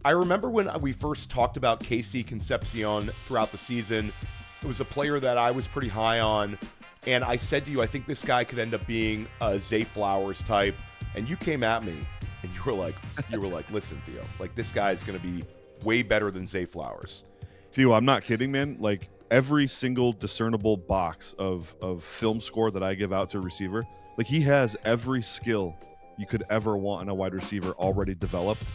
I remember when we first talked about KC Concepcion throughout the season. It was a player that I was pretty high on, and I said to you, I think this guy could end up being a Zay Flowers type, and you came at me, and you were like, listen, Theo, like this guy is going to be way better than Zay Flowers. Theo, I'm not kidding, man. Like every single discernible box of film score that I give out to a receiver, like he has every skill you could ever want in a wide receiver already developed.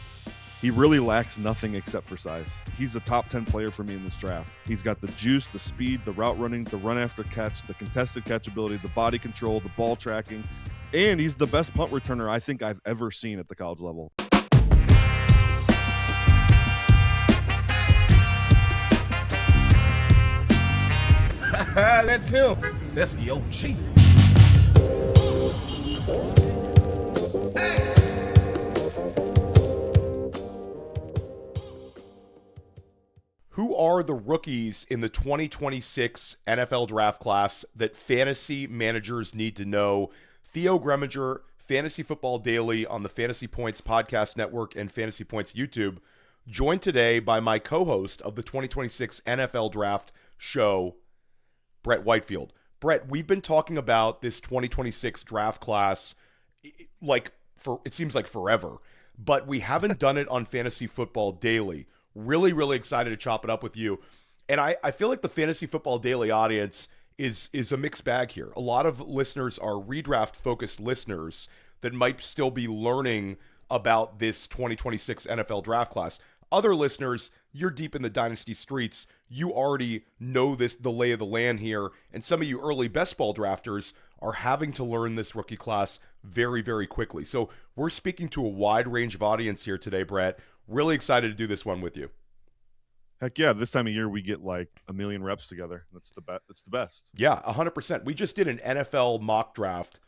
He really lacks nothing except for size. He's a top 10 player for me in this draft. He's got the juice, the speed, the route running, the run after catch, the contested catch ability, the body control, the ball tracking, and he's the best punt returner I think I've ever seen at the college level. That's him. That's the OG. Who are the rookies in the 2026 NFL draft class that fantasy managers need to know? Theo Gremminger, Fantasy Football Daily on the Fantasy Points Podcast Network and Fantasy Points YouTube, joined today by my co-host of the 2026 NFL Draft show, Brett Whitefield. Brett, we've been talking about this 2026 draft class it seems like forever, but we haven't done it on Fantasy Football Daily. Really, really excited to chop it up with you. And I feel like the Fantasy Football Daily audience is a mixed bag here. A lot of listeners are redraft-focused listeners that might still be learning about this 2026 NFL draft class. Other listeners, you're deep in the dynasty streets. You already know the lay of the land here. And some of you early best ball drafters are having to learn this rookie class very, very quickly. So we're speaking to a wide range of audience here today, Brett. Really excited to do this one with you. Heck yeah, this time of year we get like a million reps together. That's the best. Yeah, 100%. We just did an NFL mock draft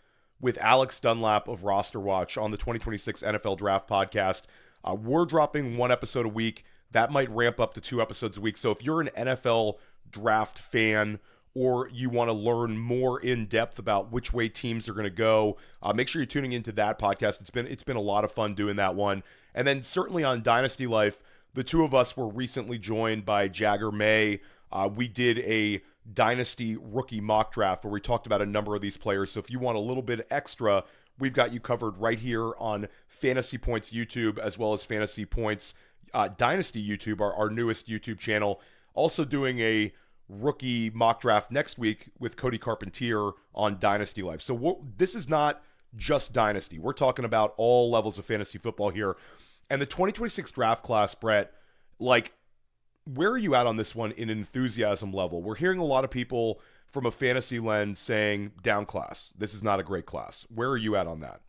with Alex Dunlap of Roster Watch on the 2026 NFL Draft Podcast. We're dropping one episode a week. That might ramp up to 2 episodes a week. So if you're an NFL draft fan or you want to learn more in depth about which way teams are going to go, make sure you're tuning into that podcast. It's been a lot of fun doing that one. And then certainly on Dynasty Life, the two of us were recently joined by Jagger May. We did a Dynasty rookie mock draft where we talked about a number of these players. So if you want a little bit extra, we've got you covered right here on Fantasy Points YouTube as well as Fantasy Points Dynasty YouTube, our newest YouTube channel. Also doing a rookie mock draft next week with Cody Carpentier on Dynasty Life. So this is not just Dynasty. We're talking about all levels of fantasy football here. And the 2026 draft class, Brett, like, where are you at on this one in enthusiasm level? We're hearing a lot of people from a fantasy lens saying down class. This is not a great class. Where are you at on that?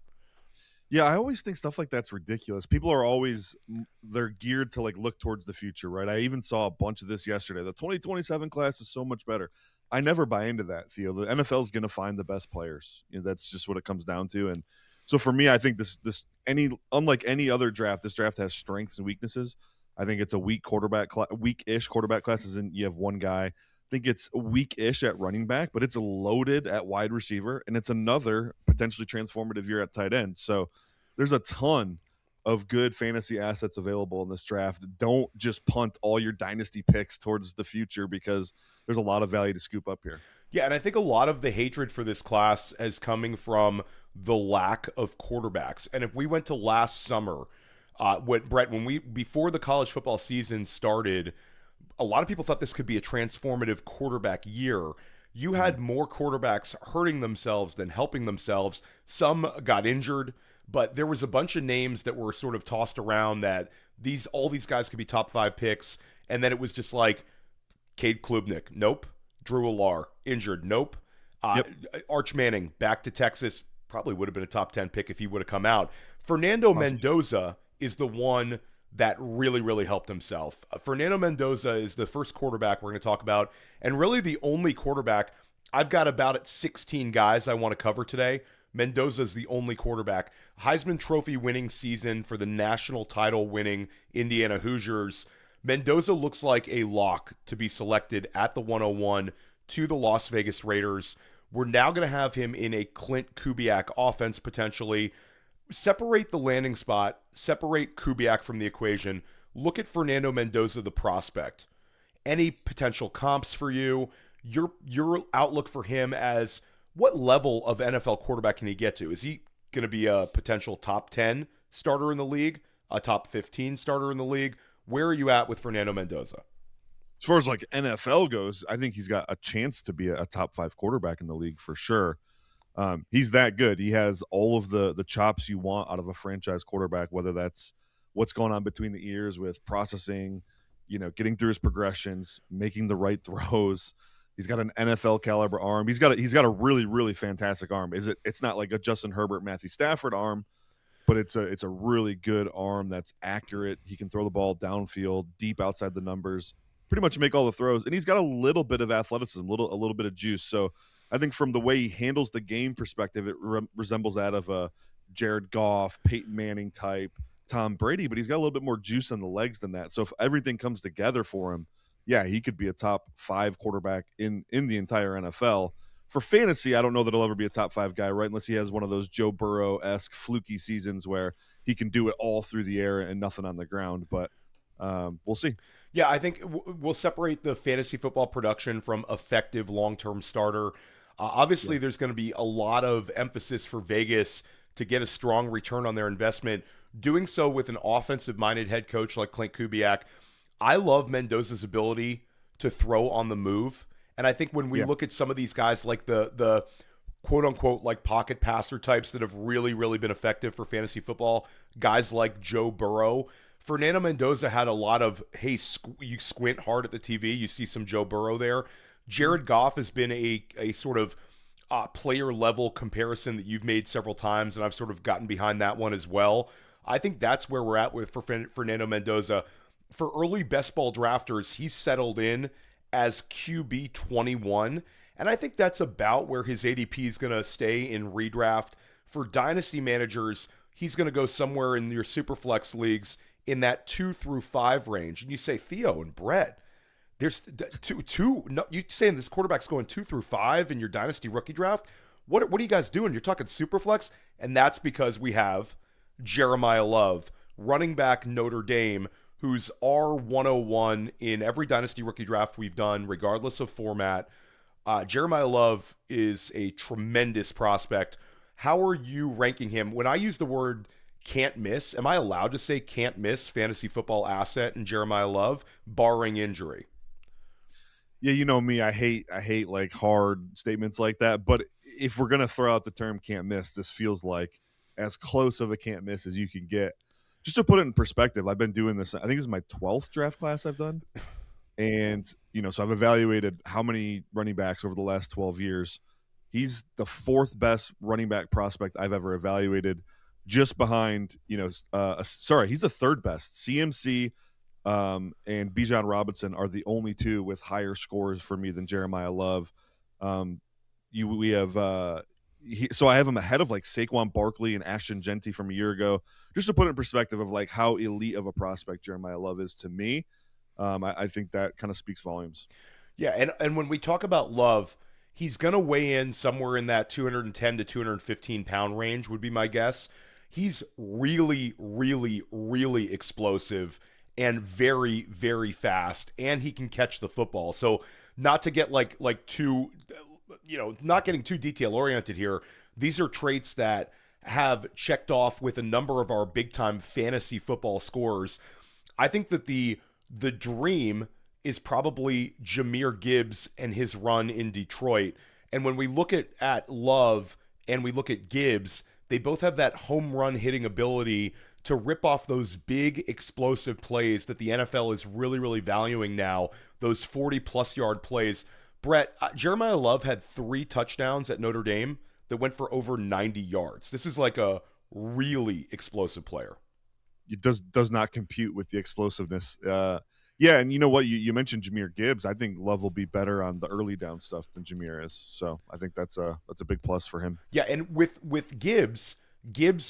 Yeah, I always think stuff like that's ridiculous. People are always, they're geared to like look towards the future, right? I even saw a bunch of this yesterday. The 2027 class is so much better. I never buy into that, Theo. The NFL is going to find the best players. That's just what it comes down to. And so for me, I think unlike any other draft, this draft has strengths and weaknesses. I think it's a weak weak-ish quarterback class, as in you have one guy. I think it's weak-ish at running back, but it's loaded at wide receiver, and it's another potentially transformative year at tight end. So there's a ton of good fantasy assets available in this draft. Don't just punt all your dynasty picks towards the future because there's a lot of value to scoop up here. Yeah, and I think a lot of the hatred for this class is coming from the lack of quarterbacks. And if we went to last summer, before the college football season started, a lot of people thought this could be a transformative quarterback year. You had more quarterbacks hurting themselves than helping themselves. Some got injured, but there was a bunch of names that were sort of tossed around that all these guys could be top 5 picks. And then it was just like Cade Klubnik, nope. Drew Allar, injured, nope. Arch Manning, back to Texas, probably would have been a top 10 pick if he would have come out. Fernando Mendoza is the one that really, really helped himself. Fernando Mendoza is the first quarterback we're going to talk about, and really the only quarterback. I've got about 16 guys I want to cover today. Mendoza is the only quarterback. Heisman Trophy winning season for the national title winning Indiana Hoosiers. Mendoza looks like a lock to be selected at the 101 to the Las Vegas Raiders. We're now going to have him in a Clint Kubiak offense potentially. Separate the landing spot, separate Kubiak from the equation. look at Fernando Mendoza, the prospect. Any potential comps for you? Your outlook for him as what level of NFL quarterback can he get to? Is he going to be a potential top 10 starter in the league, a top 15 starter in the league? Where are you at with Fernando Mendoza? As far as like NFL goes, I think he's got a chance to be a top 5 quarterback in the league for sure. He's that good. He has all of the chops you want out of a franchise quarterback, whether that's what's going on between the ears with processing, getting through his progressions, making the right throws. He's got an NFL caliber arm. He's got a really, really fantastic arm. It's not like a Justin Herbert, Matthew Stafford arm, but it's a really good arm that's accurate. He can throw the ball downfield, deep outside the numbers, pretty much make all the throws. And he's got a little bit of athleticism, a little bit of juice. So I think from the way he handles the game perspective, it resembles that of a Jared Goff, Peyton Manning type, Tom Brady, but he's got a little bit more juice on the legs than that. So if everything comes together for him, yeah, he could be a top 5 quarterback in the entire NFL. For fantasy, I don't know that he'll ever be a top 5 guy, right? Unless he has one of those Joe Burrow-esque fluky seasons where he can do it all through the air and nothing on the ground. But we'll see. Yeah, I think we'll separate the fantasy football production from effective long-term starter. Obviously, there's going to be a lot of emphasis for Vegas to get a strong return on their investment. Doing so with an offensive-minded head coach like Clint Kubiak. I love Mendoza's ability to throw on the move. And I think when we look at some of these guys like the quote-unquote like pocket passer types that have really, really been effective for fantasy football, guys like Joe Burrow, Fernando Mendoza had a lot of, hey, you squint hard at the TV, you see some Joe Burrow there. Jared Goff has been a sort of player-level comparison that you've made several times, and I've sort of gotten behind that one as well. I think that's where we're at for Fernando Mendoza. For early best ball drafters, he's settled in as QB 21, and I think that's about where his ADP is going to stay in redraft. For dynasty managers, he's going to go somewhere in your superflex leagues in that 2 through 5 range. And you say, Theo and Brett, there's two. No, you saying this quarterback's going 2 through 5 in your dynasty rookie draft? What are you guys doing? You're talking superflex, and that's because we have Jeremiyah Love, running back Notre Dame, who's R101 in every dynasty rookie draft we've done, regardless of format. Jeremiyah Love is a tremendous prospect. How are you ranking him? When I use the word can't miss, am I allowed to say can't miss fantasy football asset in Jeremiyah Love, barring injury? Yeah, you know me, I hate like hard statements like that. But if we're gonna throw out the term can't miss, this feels like as close of a can't miss as you can get. Just to put it in perspective, I've been doing this, I think this is my 12th draft class I've done. And, so I've evaluated how many running backs over the last 12 years. He's the 4th best running back prospect I've ever evaluated, just behind, he's the 3rd best. CMC and Bijan Robinson are the only 2 with higher scores for me than Jeremiyah Love. So I have him ahead of like Saquon Barkley and Ashton Genty from a year ago, just to put it in perspective of like how elite of a prospect Jeremiyah Love is to me. I think that kind of speaks volumes. Yeah, and when we talk about Love, he's going to weigh in somewhere in that 210 to 215 pound range would be my guess. He's really, really, really explosive and very, very fast, and he can catch the football. So not to get like too, not getting too detail oriented here. These are traits that have checked off with a number of our big time fantasy football scorers. I think that the dream is probably Jahmyr Gibbs and his run in Detroit. And when we look at Love and we look at Gibbs, they both have that home run hitting ability to rip off those big explosive plays that the NFL is really, really valuing now, those 40-plus yard plays. Brett, Jeremiyah Love had 3 touchdowns at Notre Dame that went for over 90 yards. This is like a really explosive player. It does not compute with the explosiveness. Yeah, and you know what? You mentioned Jahmyr Gibbs. I think Love will be better on the early down stuff than Jahmyr is. So I think that's a big plus for him. Yeah, and with Gibbs,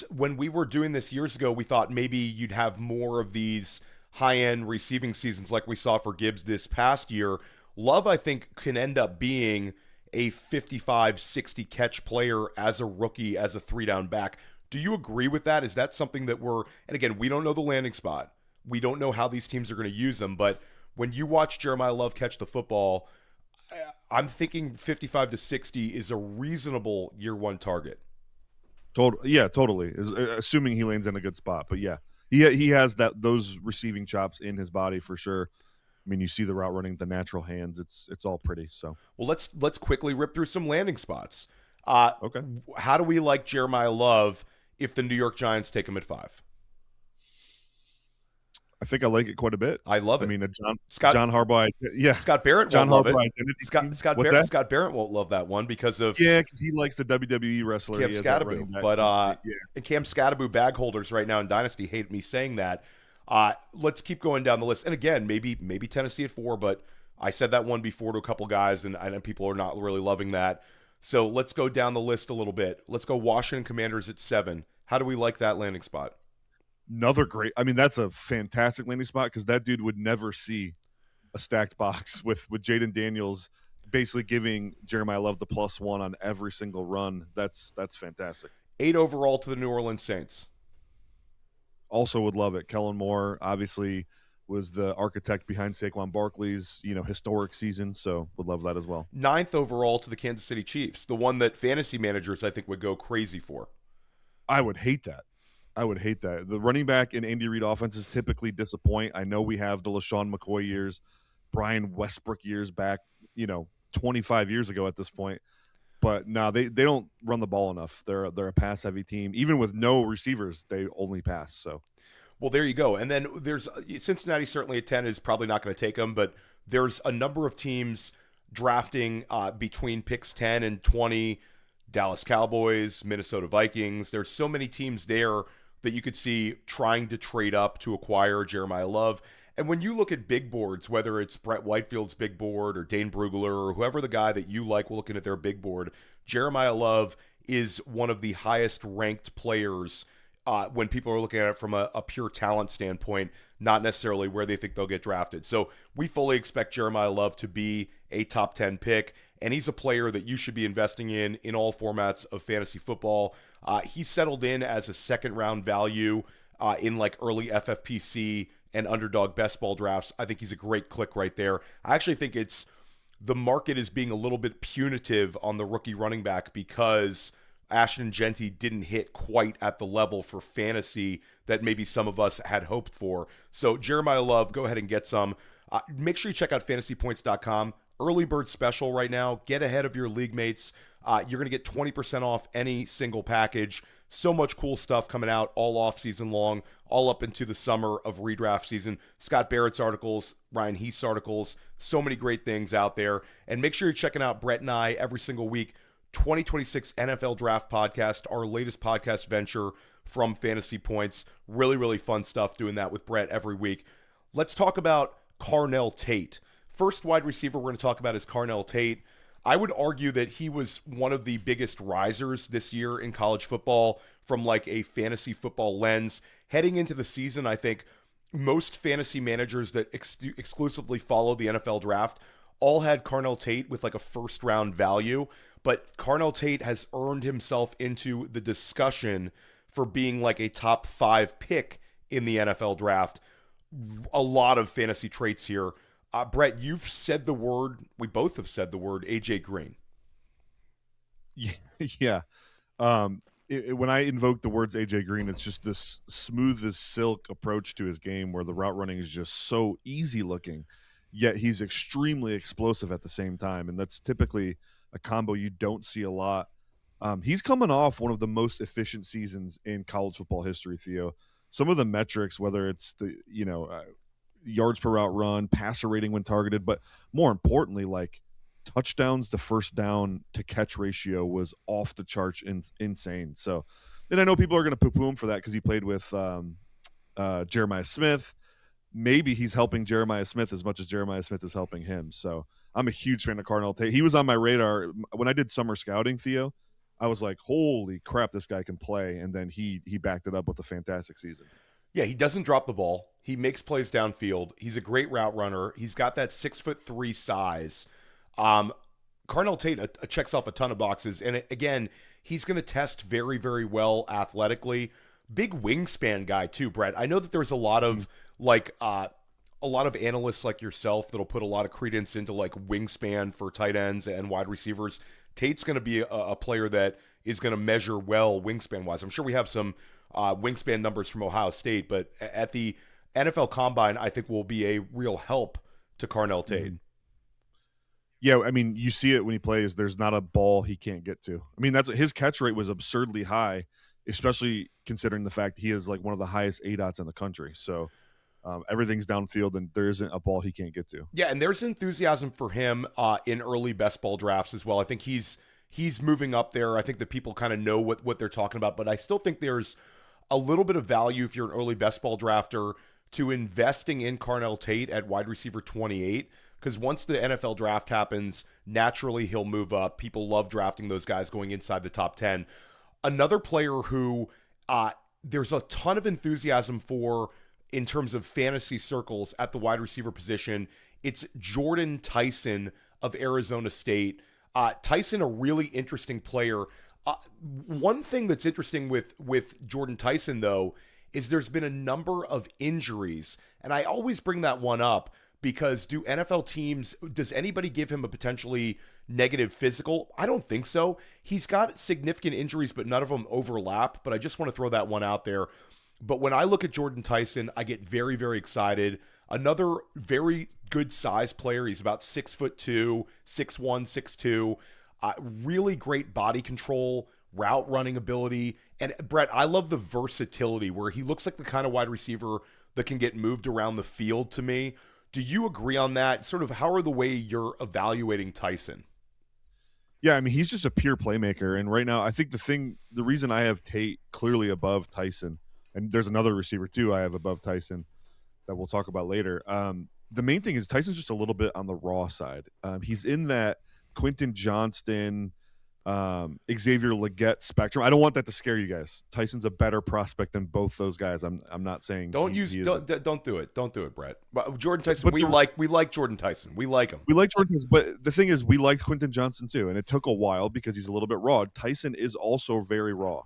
when we were doing this years ago, we thought maybe you'd have more of these high-end receiving seasons like we saw for Gibbs this past year. Love, I think, can end up being a 55, 60 catch player as a rookie, as a 3-down back. Do you agree with that? Is that something that and again, we don't know the landing spot. We don't know how these teams are going to use him, but when you watch Jeremiyah Love catch the football, I'm thinking 55 to 60 is a reasonable year one target. Totally. Assuming he lands in a good spot, but yeah, he has those receiving chops in his body for sure. I mean, you see the route running, the natural hands. It's all pretty. So well, let's quickly rip through some landing spots. Okay. How do we like Jeremiyah Love if the New York Giants take him at 5? I think I like it quite a bit. I love it. I mean, John Harbaugh, yeah. Scott Barrett John won't love Harbaugh it. Scott Barrett won't love that one because of because he likes the WWE wrestler Cam Scatteraboo. But and Cam Scatteraboo bag holders right now in Dynasty hate me saying that. Let's keep going down the list. And again, maybe Tennessee at 4, but I said that one before to a couple guys, and I know people are not really loving that. So let's go down the list a little bit. Let's go Washington Commanders at 7. How do we like that landing spot? Another great. I mean, that's a fantastic landing spot because that dude would never see a stacked box with Jaden Daniels basically giving Jeremiyah Love the +1 on every single run. That's fantastic. 8 overall to the New Orleans Saints. Also would love it. Kellen Moore obviously was the architect behind Saquon Barkley's historic season, so would love that as well. 9th overall to the Kansas City Chiefs, the one that fantasy managers I think would go crazy for. I would hate that. The running back in Andy Reid offenses typically disappoint. I know we have the LaShawn McCoy years, Brian Westbrook years back, 25 years ago at this point. But no, they don't run the ball enough. They're a pass heavy team. Even with no receivers, they only pass. So, well, there you go. And then there's Cincinnati certainly at 10 is probably not going to take them, but there's a number of teams drafting between picks 10 and 20. Dallas Cowboys, Minnesota Vikings. There's so many teams there that you could see trying to trade up to acquire Jeremiyah Love. And when you look at big boards, whether it's Brett Whitefield's big board or Dane Brugler or whoever the guy that you like looking at their big board, Jeremiyah Love is one of the highest ranked players when people are looking at it from a pure talent standpoint, not necessarily where they think they'll get drafted. So we fully expect Jeremiyah Love to be a top 10 pick, and he's a player that you should be investing in all formats of fantasy football. He's settled in as a second-round value in like early FFPC and underdog best ball drafts. I think he's a great click right there. I actually think the market is being a little bit punitive on the rookie running back because Ashton Genty didn't hit quite at the level for fantasy that maybe some of us had hoped for. So Jeremiyah Love, go ahead and get some. Make sure you check out fantasypoints.com. Early bird special right now. Get ahead of your league mates. You're going to get 20% off any single package. So much cool stuff coming out all off season long, all up into the summer of redraft season. Scott Barrett's articles, Ryan Heath's articles, so many great things out there. And make sure you're checking out Brett and I every single week. 2026 NFL Draft Podcast, our latest podcast venture from Fantasy Points. Really, really fun stuff doing that with Brett every week. Let's talk about Carnell Tate. First wide receiver we're going to talk about is Carnell Tate. I would argue that he was one of the biggest risers this year in college football from like a fantasy football lens. Heading into the season, I think most fantasy managers that exclusively follow the NFL draft all had Carnell Tate with like a first round value, but Carnell Tate has earned himself into the discussion for being like a top 5 pick in the NFL draft. A lot of fantasy traits here. Brett, you've said the word, we both have said the word AJ Green. Yeah. When I invoke the words AJ Green, it's just this smooth as silk approach to his game where the route running is just so easy looking, yet he's extremely explosive at the same time. And that's typically a combo you don't see a lot. He's coming off one of the most efficient seasons in college football history, Theo. Some of the metrics, whether it's the, yards per route run, passer rating when targeted, but more importantly, like touchdowns to first down to catch ratio was off the charts, insane. So, and I know people are going to poo-poo him for that because he played with Jeremiah Smith. Maybe he's helping Jeremiah Smith as much as Jeremiah Smith is helping him. So I'm a huge fan of Carnell Tate. He was on my radar when I did summer scouting, Theo. I was like, holy crap, this guy can play. And then he backed it up with a fantastic season. Yeah, he doesn't drop the ball. He makes plays downfield. He's a great route runner. He's got that 6'3" size. Carnell Tate checks off a ton of boxes. And again, he's going to test very, very well athletically. Big wingspan guy too, Brett. I know that there's a lot of like a lot of analysts like yourself that'll put a lot of credence into like wingspan for tight ends and wide receivers. Tate's going to be a player that is going to measure well wingspan wise. I'm sure we have some wingspan numbers from Ohio State, but at the NFL Combine, I think will be a real help to Carnell Tate. Mm-hmm. Yeah, I mean, you see it when he plays. There's not a ball he can't get to. I mean, his catch rate was absurdly high, especially considering the fact he is like one of the highest ADOTs in the country. So everything's downfield, and there isn't a ball he can't get to. Yeah, and there's enthusiasm for him in early best ball drafts as well. I think he's moving up there. I think that people kind of know what they're talking about, but I still think there's a little bit of value if you're an early best ball drafter to investing in Carnell Tate at wide receiver 28. Because once the NFL draft happens, naturally he'll move up. People love drafting those guys going inside the top 10. Another player who there's a ton of enthusiasm for in terms of fantasy circles at the wide receiver position, it's Jordyn Tyson of Arizona State. Tyson, a really interesting player. One thing that's interesting with Jordyn Tyson, though, is there's been a number of injuries. And I always bring that one up, because do NFL teams, does anybody give him a potentially negative physical? I don't think so. He's got significant injuries, but none of them overlap. But I just want to throw that one out there. But when I look at Jordyn Tyson, I get very, very excited. Another very good size player. He's about 6'2", 6'1", 6'2". Really great body control, route running ability. And Brett, I love the versatility where he looks like the kind of wide receiver that can get moved around the field to me. Do you agree on that? Sort of how are the way you're evaluating Tyson? Yeah, I mean, he's just a pure playmaker. And right now, I think the reason I have Tate clearly above Tyson, and there's another receiver too I have above Tyson that we'll talk about later. The main thing is Tyson's just a little bit on the raw side. He's in that Quentin Johnston, Xavier Legette spectrum. I don't want that to scare you guys. Tyson's a better prospect than both those guys. I'm not saying don't do it. Don't do it, Brett. But Jordyn Tyson, we like Jordyn Tyson. We like him. We like Jordyn Tyson, but the thing is, we liked Quentin Johnston too, and it took a while because he's a little bit raw. Tyson is also very raw.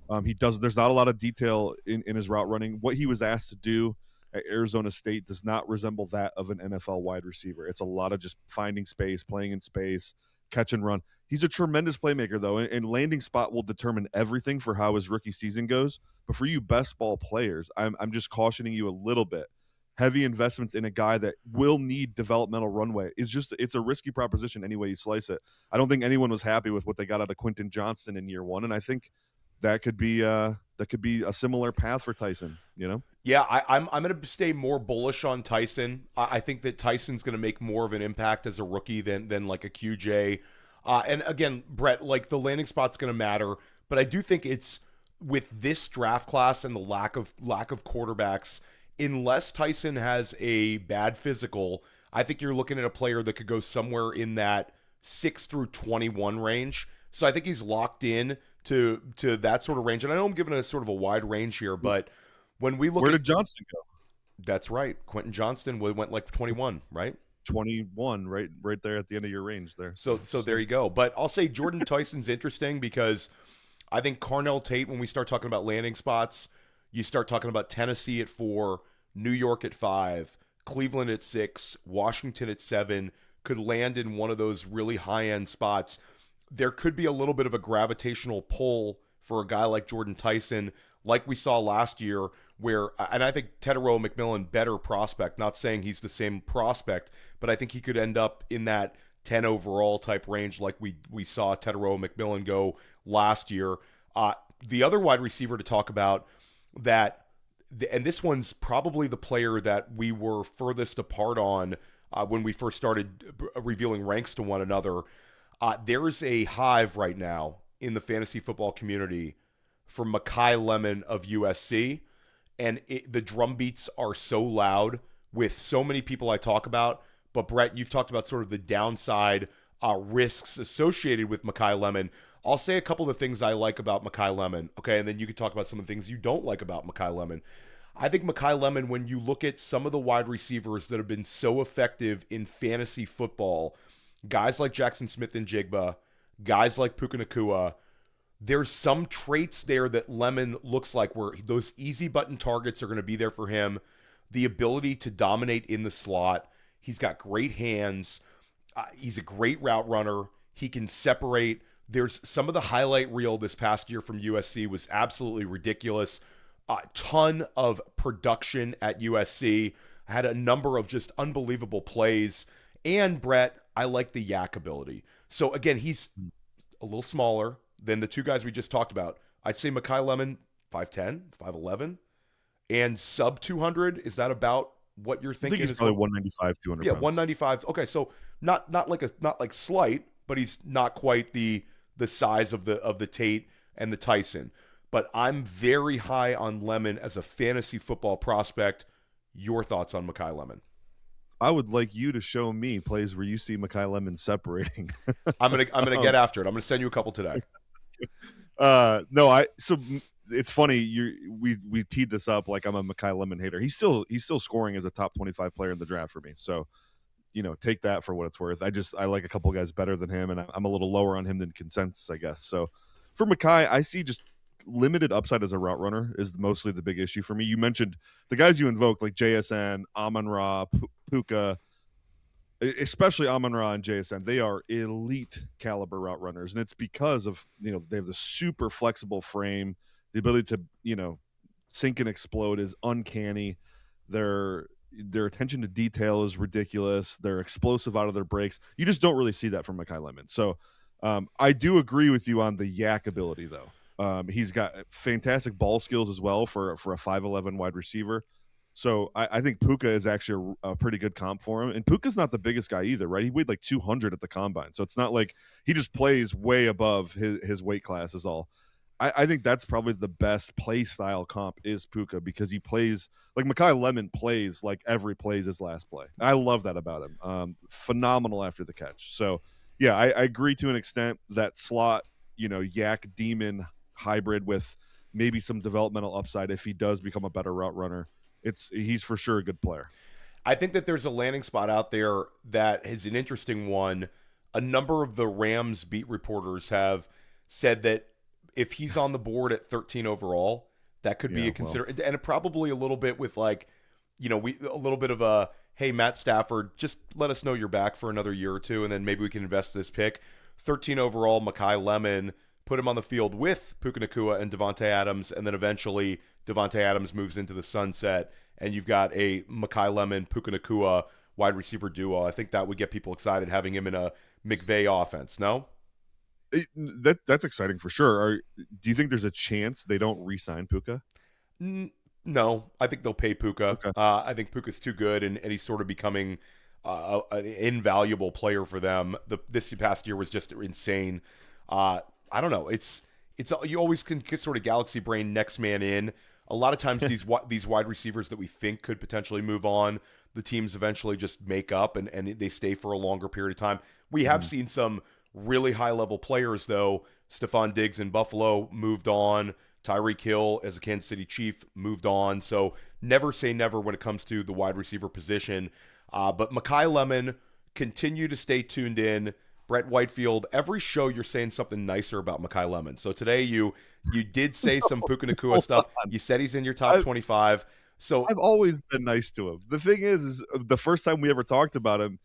There's not a lot of detail in his route running. What he was asked to do at Arizona State does not resemble that of an NFL wide receiver. It's a lot of just finding space, playing in space, catch and run. He's a tremendous playmaker, though, and landing spot will determine everything for how his rookie season goes. But for you best ball players, I'm just cautioning you a little bit. Heavy investments in a guy that will need developmental runway it's a risky proposition any way you slice it. I don't think anyone was happy with what they got out of Quentin Johnston in year one, and I think that could be a similar path for Tyson. You know? Yeah, I'm going to stay more bullish on Tyson. I think that Tyson's going to make more of an impact as a rookie than like a QJ. And again, Brett, like the landing spot's going to matter, but I do think it's with this draft class and the lack of quarterbacks, unless Tyson has a bad physical, I think you're looking at a player that could go somewhere in that 6 through 21 range. So I think he's locked in to that sort of range. And I know I'm giving a sort of a wide range here, but when we look where did Johnston go? That's right. Quentin Johnston went like 21, right? 21, right there at the end of your range there. So there you go. But I'll say Jordyn Tyson's interesting because I think Carnell Tate, when we start talking about landing spots, you start talking about Tennessee at 4, New York at 5, Cleveland at 6, Washington at 7, could land in one of those really high-end spots. There could be a little bit of a gravitational pull for a guy like Jordyn Tyson, like we saw last year, where, and I think Tedero McMillan, better prospect, not saying he's the same prospect, but I think he could end up in that 10 overall type range like we saw Tedero McMillan go last year. The other wide receiver to talk about that, and this one's probably the player that we were furthest apart on when we first started revealing ranks to one another. There is a hive right now in the fantasy football community for Makai Lemon of USC, and the drum beats are so loud with so many people I talk about. But Brett, you've talked about sort of the downside risks associated with Makai Lemon. I'll say a couple of the things I like about Makai Lemon, okay, and then you can talk about some of the things you don't like about Makai Lemon. I think Makai Lemon, when you look at some of the wide receivers that have been so effective in fantasy football, guys like Jackson Smith-Njigba, guys like Puka Nacua, there's some traits there that Lemon looks like where those easy button targets are going to be there for him. the ability to dominate in the slot. He's got great hands. He's a great route runner. He can separate. There's some of the highlight reel this past year from USC was absolutely ridiculous. A ton of production at USC. Had a number of just unbelievable plays. And Brett, I like the yak ability. So again, he's a little smaller than the two guys we just talked about. I'd say Makai Lemon, 5'10", 5'11", and sub 200. Is that about what you're thinking? I think he's probably 195, 200 Yeah, pounds. 195. Okay, so not like slight, but he's not quite the size of the Tate and the Tyson. But I'm very high on Lemon as a fantasy football prospect. Your thoughts on Makai Lemon? I would like you to show me plays where you see Makai Lemon separating. I'm gonna get after it. I'm gonna send you a couple today. So it's funny. We teed this up like I'm a Makai Lemon hater. He's still scoring as a top 25 player in the draft for me. So, take that for what it's worth. I like a couple of guys better than him, and I'm a little lower on him than consensus, I guess. So for Makai, I see just limited upside as a route runner is mostly the big issue for me. You mentioned the guys you invoked, like JSN, Amon-Ra, Puka, especially Amon-Ra and JSN. They are elite caliber route runners, and it's because of they have the super flexible frame, the ability to sink and explode is uncanny. Their attention to detail is ridiculous. They're explosive out of their breaks. You just don't really see that from Makai Lemon. So I do agree with you on the yak ability, though. He's got fantastic ball skills as well for a 5'11" wide receiver. So I think Puka is actually a pretty good comp for him. And Puka's not the biggest guy either, right? He weighed like 200 at the combine. So it's not like he just plays way above his weight class is all. I think that's probably the best play style comp is Puka, because he plays like Makai Lemon plays like every play is his last play. I love that about him. Phenomenal after the catch. So yeah, I agree to an extent that slot, yak demon hybrid with maybe some developmental upside if he does become a better route runner. He's for sure a good player. I think that there's a landing spot out there that is an interesting one. A number of the Rams beat reporters have said that if he's on the board at 13 overall, that could be a consideration. And probably a little bit with a little bit of a, hey, Matt Stafford, just let us know you're back for another year or two, and then maybe we can invest this pick. 13 overall, Makai Lemon, put him on the field with Puka Nacua and Devontae Adams, and then eventually Devontae Adams moves into the sunset, and you've got a Makai Lemon, Puka Nacua wide receiver duo. I think that would get people excited having him in a McVay offense, no? That's exciting for sure. Do you think there's a chance they don't re-sign Puka? No, I think they'll pay Puka. Okay. I think Puka's too good, and he's sort of becoming an invaluable player for them. This past year was just insane. I don't know. It's you always can sort of galaxy brain next man in. A lot of times these wide receivers that we think could potentially move on, the teams eventually just make up and they stay for a longer period of time. We have seen some really high level players though. Stephon Diggs in Buffalo moved on. Tyreek Hill as a Kansas City Chief moved on. So never say never when it comes to the wide receiver position. But Makai Lemon, continue to stay tuned in. Brett Whitefield, every show you're saying something nicer about Makai Lemon. So today you did say some Puka Nacua stuff. You said he's in your top 25. So I've always been nice to him. The thing is the first time we ever talked about him,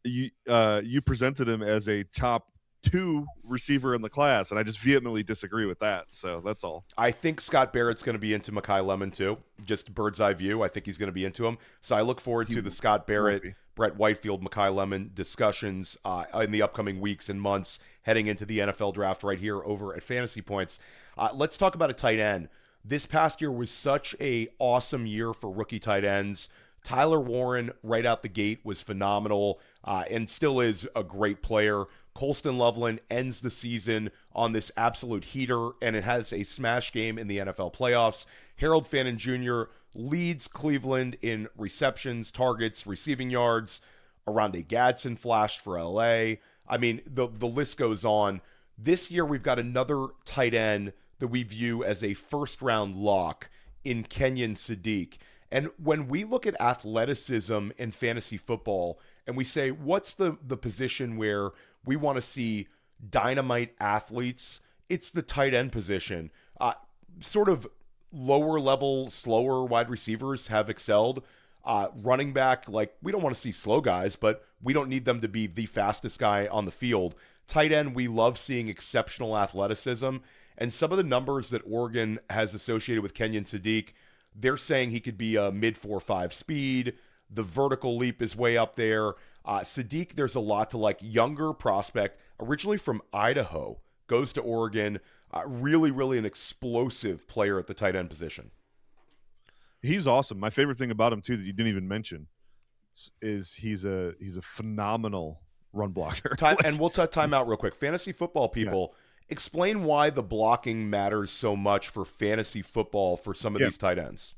you presented him as a top 2 receiver in the class, and I just vehemently disagree with that. So that's all. I think Scott Barrett's going to be into Makai Lemon too. Just bird's eye view. I think he's going to be into him. So I look forward to the Scott Barrett, Brett Whitefield, Makai Lemon discussions in the upcoming weeks and months heading into the NFL draft right here over at Fantasy Points. Let's talk about a tight end. This past year was such a awesome year for rookie tight ends. Tyler Warren right out the gate was phenomenal and still is a great player. Colston Loveland ends the season on this absolute heater, and it has a smash game in the NFL playoffs. Harold Fannin Jr. leads Cleveland in receptions, targets, receiving yards. Aronde Gadsden flashed for LA. I mean, the list goes on. This year, we've got another tight end that we view as a first-round lock in Kenyon Sadiq. And when we look at athleticism in fantasy football and we say, what's the position where we want to see dynamite athletes, it's the tight end position. Sort of lower level, slower wide receivers have excelled. Running back, like, we don't want to see slow guys, but we don't need them to be the fastest guy on the field. Tight end, we love seeing exceptional athleticism. And some of the numbers that Oregon has associated with Kenyon Sadiq, they're saying he could be a mid 4.5 speed. The vertical leap is way up there. Sadiq, there's a lot to like. Younger prospect, originally from Idaho, goes to Oregon. Really, really an explosive player at the tight end position. He's awesome. My favorite thing about him too that you didn't even mention is he's a phenomenal run blocker. And we'll time out real quick. Fantasy football people, explain why the blocking matters so much for fantasy football for some of these tight ends.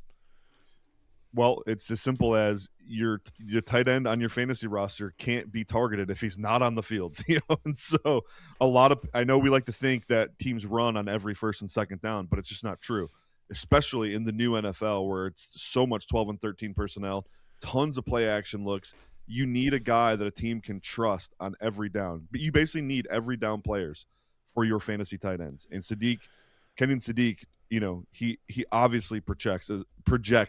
Well, it's as simple as your tight end on your fantasy roster can't be targeted if he's not on the field. And so I know we like to think that teams run on every first and second down, but it's just not true. Especially in the new NFL where it's so much 12 and 13 personnel, tons of play action looks. You need a guy that a team can trust on every down. But you basically need every down players for your fantasy tight ends. And Kenyon Sadiq, he obviously projects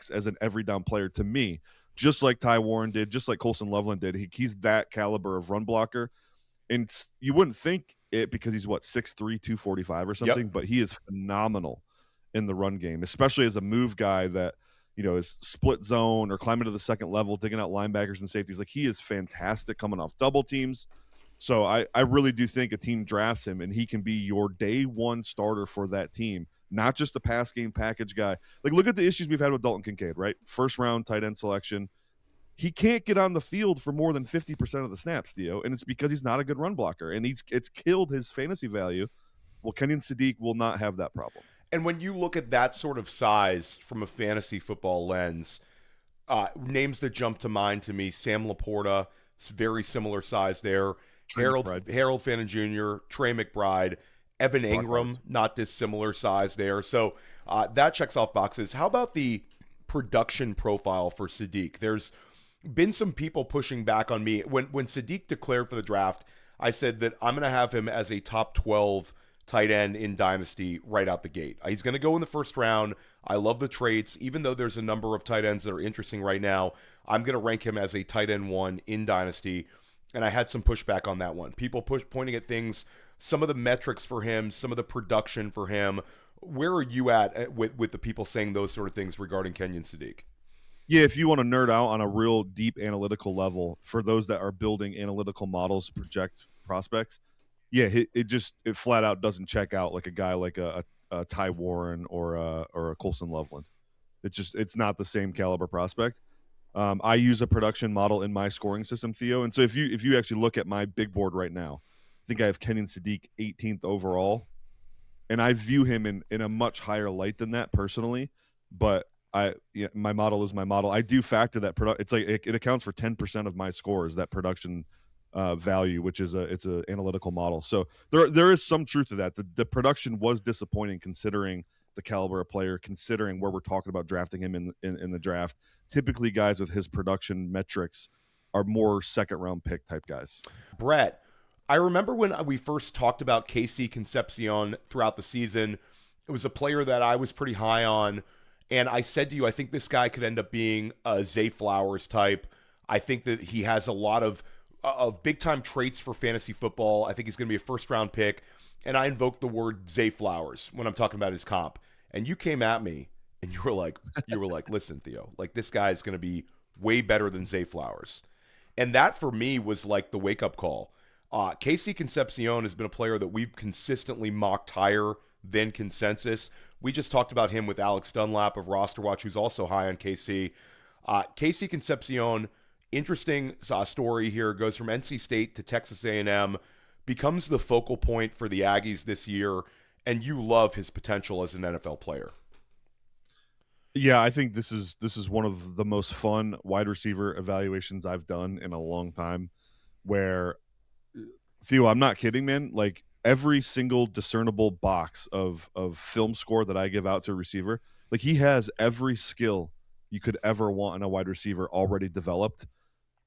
as an every down player to me, just like Ty Warren did, just like Colson Loveland did. He's that caliber of run blocker. And you wouldn't think it because he's 6'3", 245 or something, but he is phenomenal in the run game, especially as a move guy that, is split zone or climbing to the second level, digging out linebackers and safeties. Like, he is fantastic coming off double teams. So I really do think a team drafts him and he can be your day one starter for that team, not just a pass game package guy. Like, look at the issues we've had with Dalton Kincaid, right? First round tight end selection. He can't get on the field for more than 50% of the snaps, Theo, and it's because he's not a good run blocker, and it's killed his fantasy value. Well, Kenyon Sadiq will not have that problem. And when you look at that sort of size from a fantasy football lens, names that jump to mind to me, Sam Laporta, very similar size there. Harold Fannin Jr., Trey McBride, Evan Ingram, not dissimilar size there. So that checks off boxes. How about the production profile for Sadiq? There's been some people pushing back on me. When Sadiq declared for the draft, I said that I'm going to have him as a top 12 tight end in Dynasty right out the gate. He's going to go in the first round. I love the traits. Even though there's a number of tight ends that are interesting right now, I'm going to rank him as a tight end 1 in Dynasty. And I had some pushback on that one. People pointing at things, some of the metrics for him, some of the production for him. Where are you at with the people saying those sort of things regarding Kenyon Sadiq? Yeah, if you want to nerd out on a real deep analytical level, for those that are building analytical models to project prospects, it flat out doesn't check out like a guy like a Ty Warren or a Colson Loveland. It's not the same caliber prospect. I use a production model in my scoring system, Theo, and so if you actually look at my big board right now, I think I have Kenyon Sadiq 18th overall, and I view him in a much higher light than that personally. But my model is my model. I do factor that it's like it accounts for 10% of my scores, that production value, which is it's an analytical model. So there is some truth to that. The production was disappointing considering the caliber of player, considering where we're talking about drafting him in the draft. Typically, guys with his production metrics are more second round pick type guys. Brett, I remember when we first talked about KC Concepcion throughout the season. It was a player that I was pretty high on, and I said to you, I think this guy could end up being a Zay Flowers type. I think that he has a lot of big-time traits for fantasy football. I think he's going to be a first-round pick, and I invoked the word Zay Flowers when I'm talking about his comp. And you came at me, and you were like, listen, Theo, like, this guy is going to be way better than Zay Flowers. And that, for me, was like the wake-up call. KC Concepcion has been a player that we've consistently mocked higher than consensus. We just talked about him with Alex Dunlap of Roster Watch, who's also high on KC. KC Concepcion, interesting story here, goes from NC State to Texas A&M, becomes the focal point for the Aggies this year, and you love his potential as an NFL player. Yeah, I think this is one of the most fun wide receiver evaluations I've done in a long time, where, Theo, I'm not kidding, man. Like, every single discernible box of film score that I give out to a receiver, like, he has every skill you could ever want in a wide receiver already developed.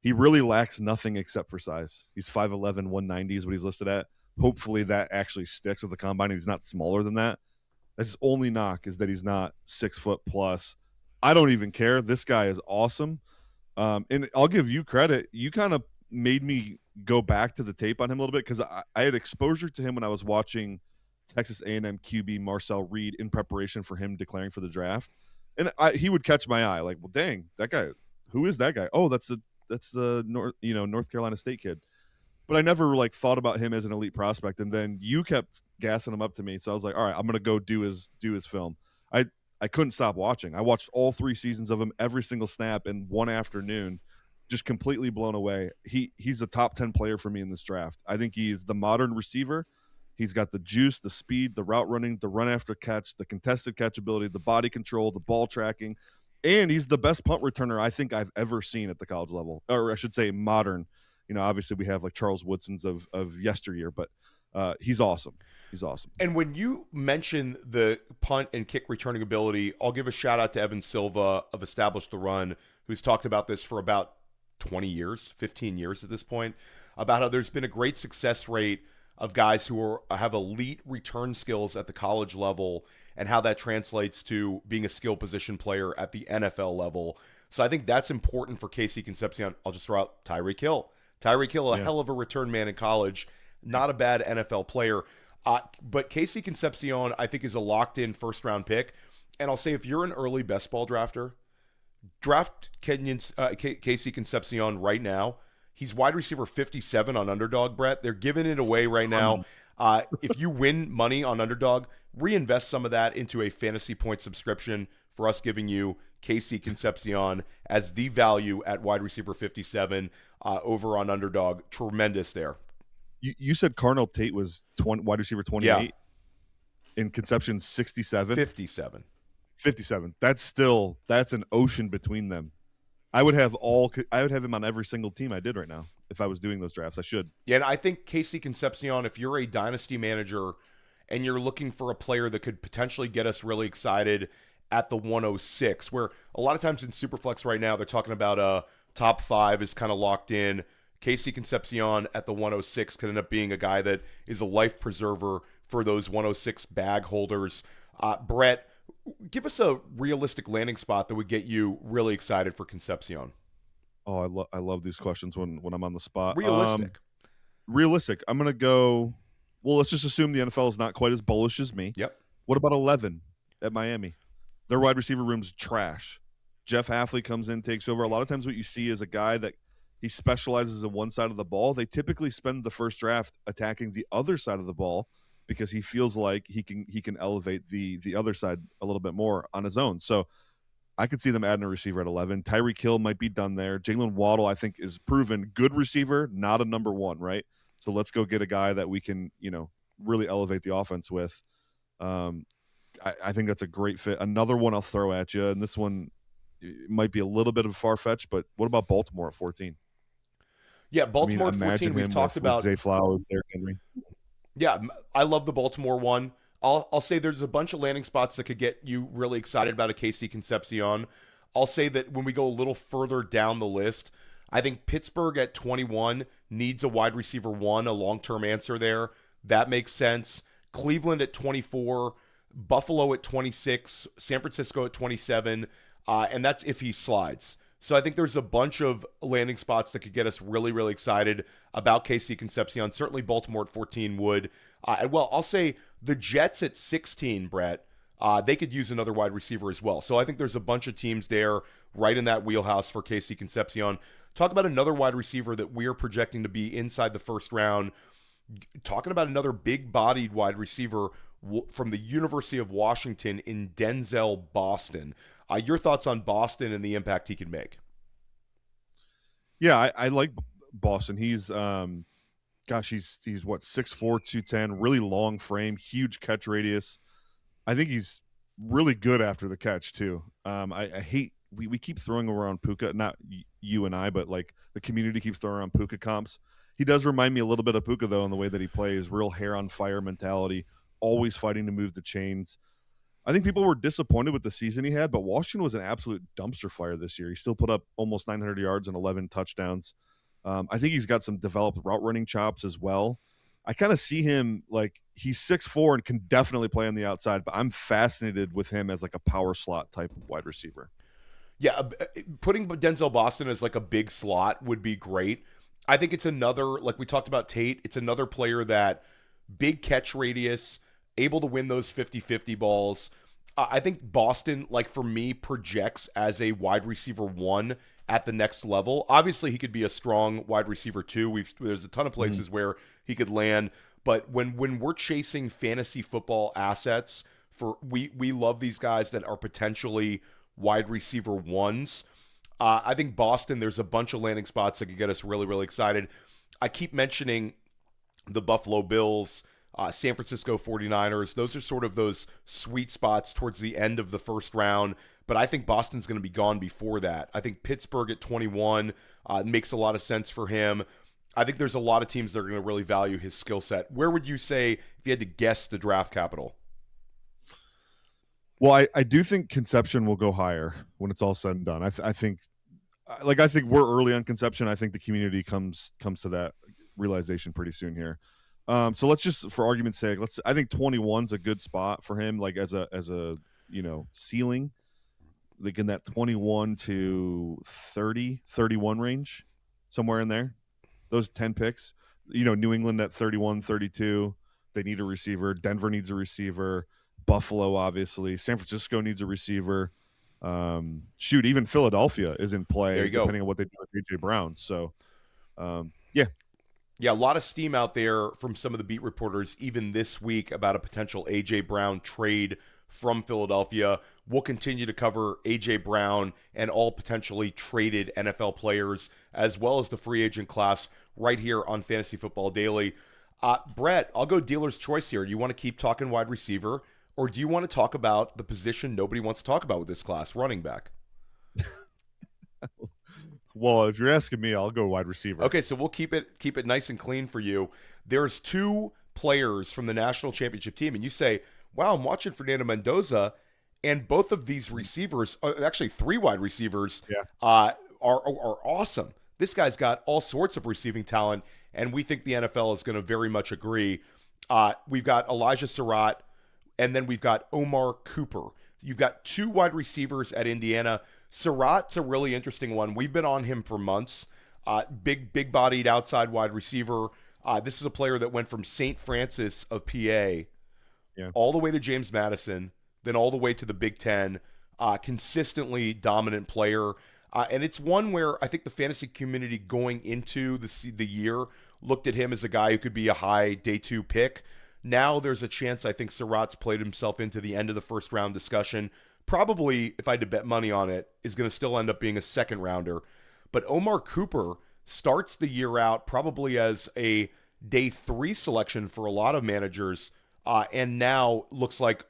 He really lacks nothing except for size. He's 5'11", 190 is what he's listed at. Hopefully that actually sticks at the combine. He's not smaller than that. That's his only knock, is that he's not 6 foot plus. I don't even care. This guy is awesome. And I'll give you credit. You kind of made me go back to the tape on him a little bit because I had exposure to him when I was watching Texas A&M QB Marcel Reed in preparation for him declaring for the draft. And he would catch my eye like, well, dang, that guy, who is that guy? Oh, that's the North Carolina State kid. But I never like thought about him as an elite prospect. And then you kept gassing him up to me. So I was like, all right, I'm going to go do his film. I couldn't stop watching. I watched all 3 seasons of him, every single snap in one afternoon, just completely blown away. He's a top 10 player for me in this draft. I think he's the modern receiver. He's got the juice, the speed, the route running, the run after catch, the contested catch ability, the body control, the ball tracking, and he's the best punt returner I think I've ever seen at the college level, or I should say modern. Obviously we have like Charles Woodson's of yesteryear, but he's awesome. He's awesome. And when you mention the punt and kick returning ability, I'll give a shout out to Evan Silva of Establish the Run, who's talked about this for about 20 years, 15 years at this point, about how there's been a great success rate of guys who have elite return skills at the college level and how that translates to being a skill position player at the NFL level. So I think that's important for Casey Concepcion. I'll just throw out Tyreek Hill. Tyreek Hill, a hell of a return man in college, not a bad NFL player. But Casey Concepcion, I think, is a locked-in first-round pick. And I'll say if you're an early best ball drafter, draft Casey Concepcion right now. He's wide receiver 57 on Underdog, Brett. They're giving it away right now. If you win money on Underdog, reinvest some of that into a fantasy point subscription for us giving you Casey Concepcion as the value at wide receiver 57 over on Underdog. Tremendous there. You said Carnell Tate was wide receiver 28 in Concepcion 67? 57. 57. That's an ocean between them. I would have him on every single team I did right now if I was doing those drafts. I should. Yeah, and I think Casey Concepcion, if you're a dynasty manager and you're looking for a player that could potentially get us really excited at the 106, where a lot of times in Superflex right now they're talking about a top 5 is kind of locked in. Casey Concepcion at the 106 could end up being a guy that is a life preserver for those 106 bag holders. Brett, give us a realistic landing spot that would get you really excited for Concepcion. Oh, I love these questions when I'm on the spot. Realistic. I'm going to go, well, let's just assume the NFL is not quite as bullish as me. Yep. What about 11 at Miami? Their wide receiver room's trash. Jeff Hafley comes in, takes over. A lot of times what you see is a guy that he specializes in one side of the ball. They typically spend the first draft attacking the other side of the ball because he feels like he can elevate the other side a little bit more on his own. So I could see them adding a receiver at 11. Tyreek Hill might be done there. Jalen Waddle, I think, is proven good receiver, not a number 1, right? So let's go get a guy that we can, really elevate the offense with. I think that's a great fit. Another one I'll throw at you, and this one might be a little bit of far-fetched, but what about Baltimore at 14? Yeah, Baltimore at 14, we've talked about. Zay Flowers, Derrick Henry. Yeah, I love the Baltimore one. I'll say there's a bunch of landing spots that could get you really excited about a Casey Concepcion. I'll say that when we go a little further down the list, I think Pittsburgh at 21 needs a wide receiver 1, a long-term answer there. That makes sense. Cleveland at 24, Buffalo at 26, San Francisco at 27, and that's if he slides. So I think there's a bunch of landing spots that could get us really, really excited about Casey Concepcion. Certainly Baltimore at 14 would. Well, I'll say the Jets at 16, Brett, they could use another wide receiver as well. So I think there's a bunch of teams there right in that wheelhouse for Casey Concepcion. Talk about another wide receiver that we are projecting to be inside the first round. Talking about another big-bodied wide receiver from the University of Washington in Denzel Boston. Your thoughts on Boston and the impact he can make? Yeah, I like Boston. He's he's what, 6'4", 210, really long frame, huge catch radius. I think he's really good after the catch too. I hate we keep throwing around Puka, not you and I, but like the community keeps throwing around Puka comps. He does remind me a little bit of Puka though in the way that he plays, real hair on fire mentality, always fighting to move the chains. I think people were disappointed with the season he had, but Washington was an absolute dumpster fire this year. He still put up almost 900 yards and 11 touchdowns. I think he's got some developed route running chops as well. I kind of see him like he's 6'4" and can definitely play on the outside, but I'm fascinated with him as like a power slot type of wide receiver. Yeah, putting Denzel Boston as like a big slot would be great. I think it's another, like we talked about Tate, it's another player that big catch radius, able to win those 50-50 balls. I think Boston, like for me, projects as a wide receiver 1 at the next level. Obviously, he could be a strong wide receiver 2. There's a ton of places where he could land. But when we're chasing fantasy football assets, we love these guys that are potentially wide receiver 1s. I think Boston, there's a bunch of landing spots that could get us really, really excited. I keep mentioning the Buffalo Bills, San Francisco 49ers. Those are sort of those sweet spots towards the end of the first round. But I think Boston's going to be gone before that. I think Pittsburgh at 21 makes a lot of sense for him. I think there's a lot of teams that are going to really value his skill set. Where would you say, if you had to guess the draft capital? Well, I do think Concepcion will go higher when it's all said and done. I think we're early on Concepcion. I think the community comes to that realization pretty soon here. So let's just, for argument's sake, I think 21's a good spot for him, like as a ceiling, like in that 21 to 30, 31 range, somewhere in there. Those 10 picks, New England at 31, 32, they need a receiver. Denver needs a receiver. Buffalo, obviously. San Francisco needs a receiver. Even Philadelphia is in play. There you go. Depending on what they do with A.J. Brown. So, yeah. Yeah, a lot of steam out there from some of the beat reporters, even this week, about a potential A.J. Brown trade from Philadelphia. We'll continue to cover A.J. Brown and all potentially traded NFL players, as well as the free agent class, right here on Fantasy Football Daily. Brett, I'll go dealer's choice here. Do you want to keep talking wide receiver, or do you want to talk about the position nobody wants to talk about with this class, running back? Well, if you're asking me, I'll go wide receiver. Okay, so we'll keep it nice and clean for you. There's 2 players from the national championship team, and you say, wow, I'm watching Fernando Mendoza, and both of these receivers, actually 3 wide receivers, are awesome. This guy's got all sorts of receiving talent, and we think the NFL is going to very much agree. We've got Elijah Surratt, and then we've got Omar Cooper. You've got 2 wide receivers at Indiana. Surratt's a really interesting one. We've been on him for months. Big-bodied outside wide receiver. This is a player that went from St. Francis of PA all the way to James Madison, then all the way to the Big Ten. Consistently dominant player. And it's one where I think the fantasy community going into the year looked at him as a guy who could be a high day 2 pick. Now there's a chance I think Surratt's played himself into the end of the first round discussion. Probably, if I had to bet money on it, is going to still end up being a second rounder. But Omar Cooper starts the year out probably as a day 3 selection for a lot of managers, and now looks like,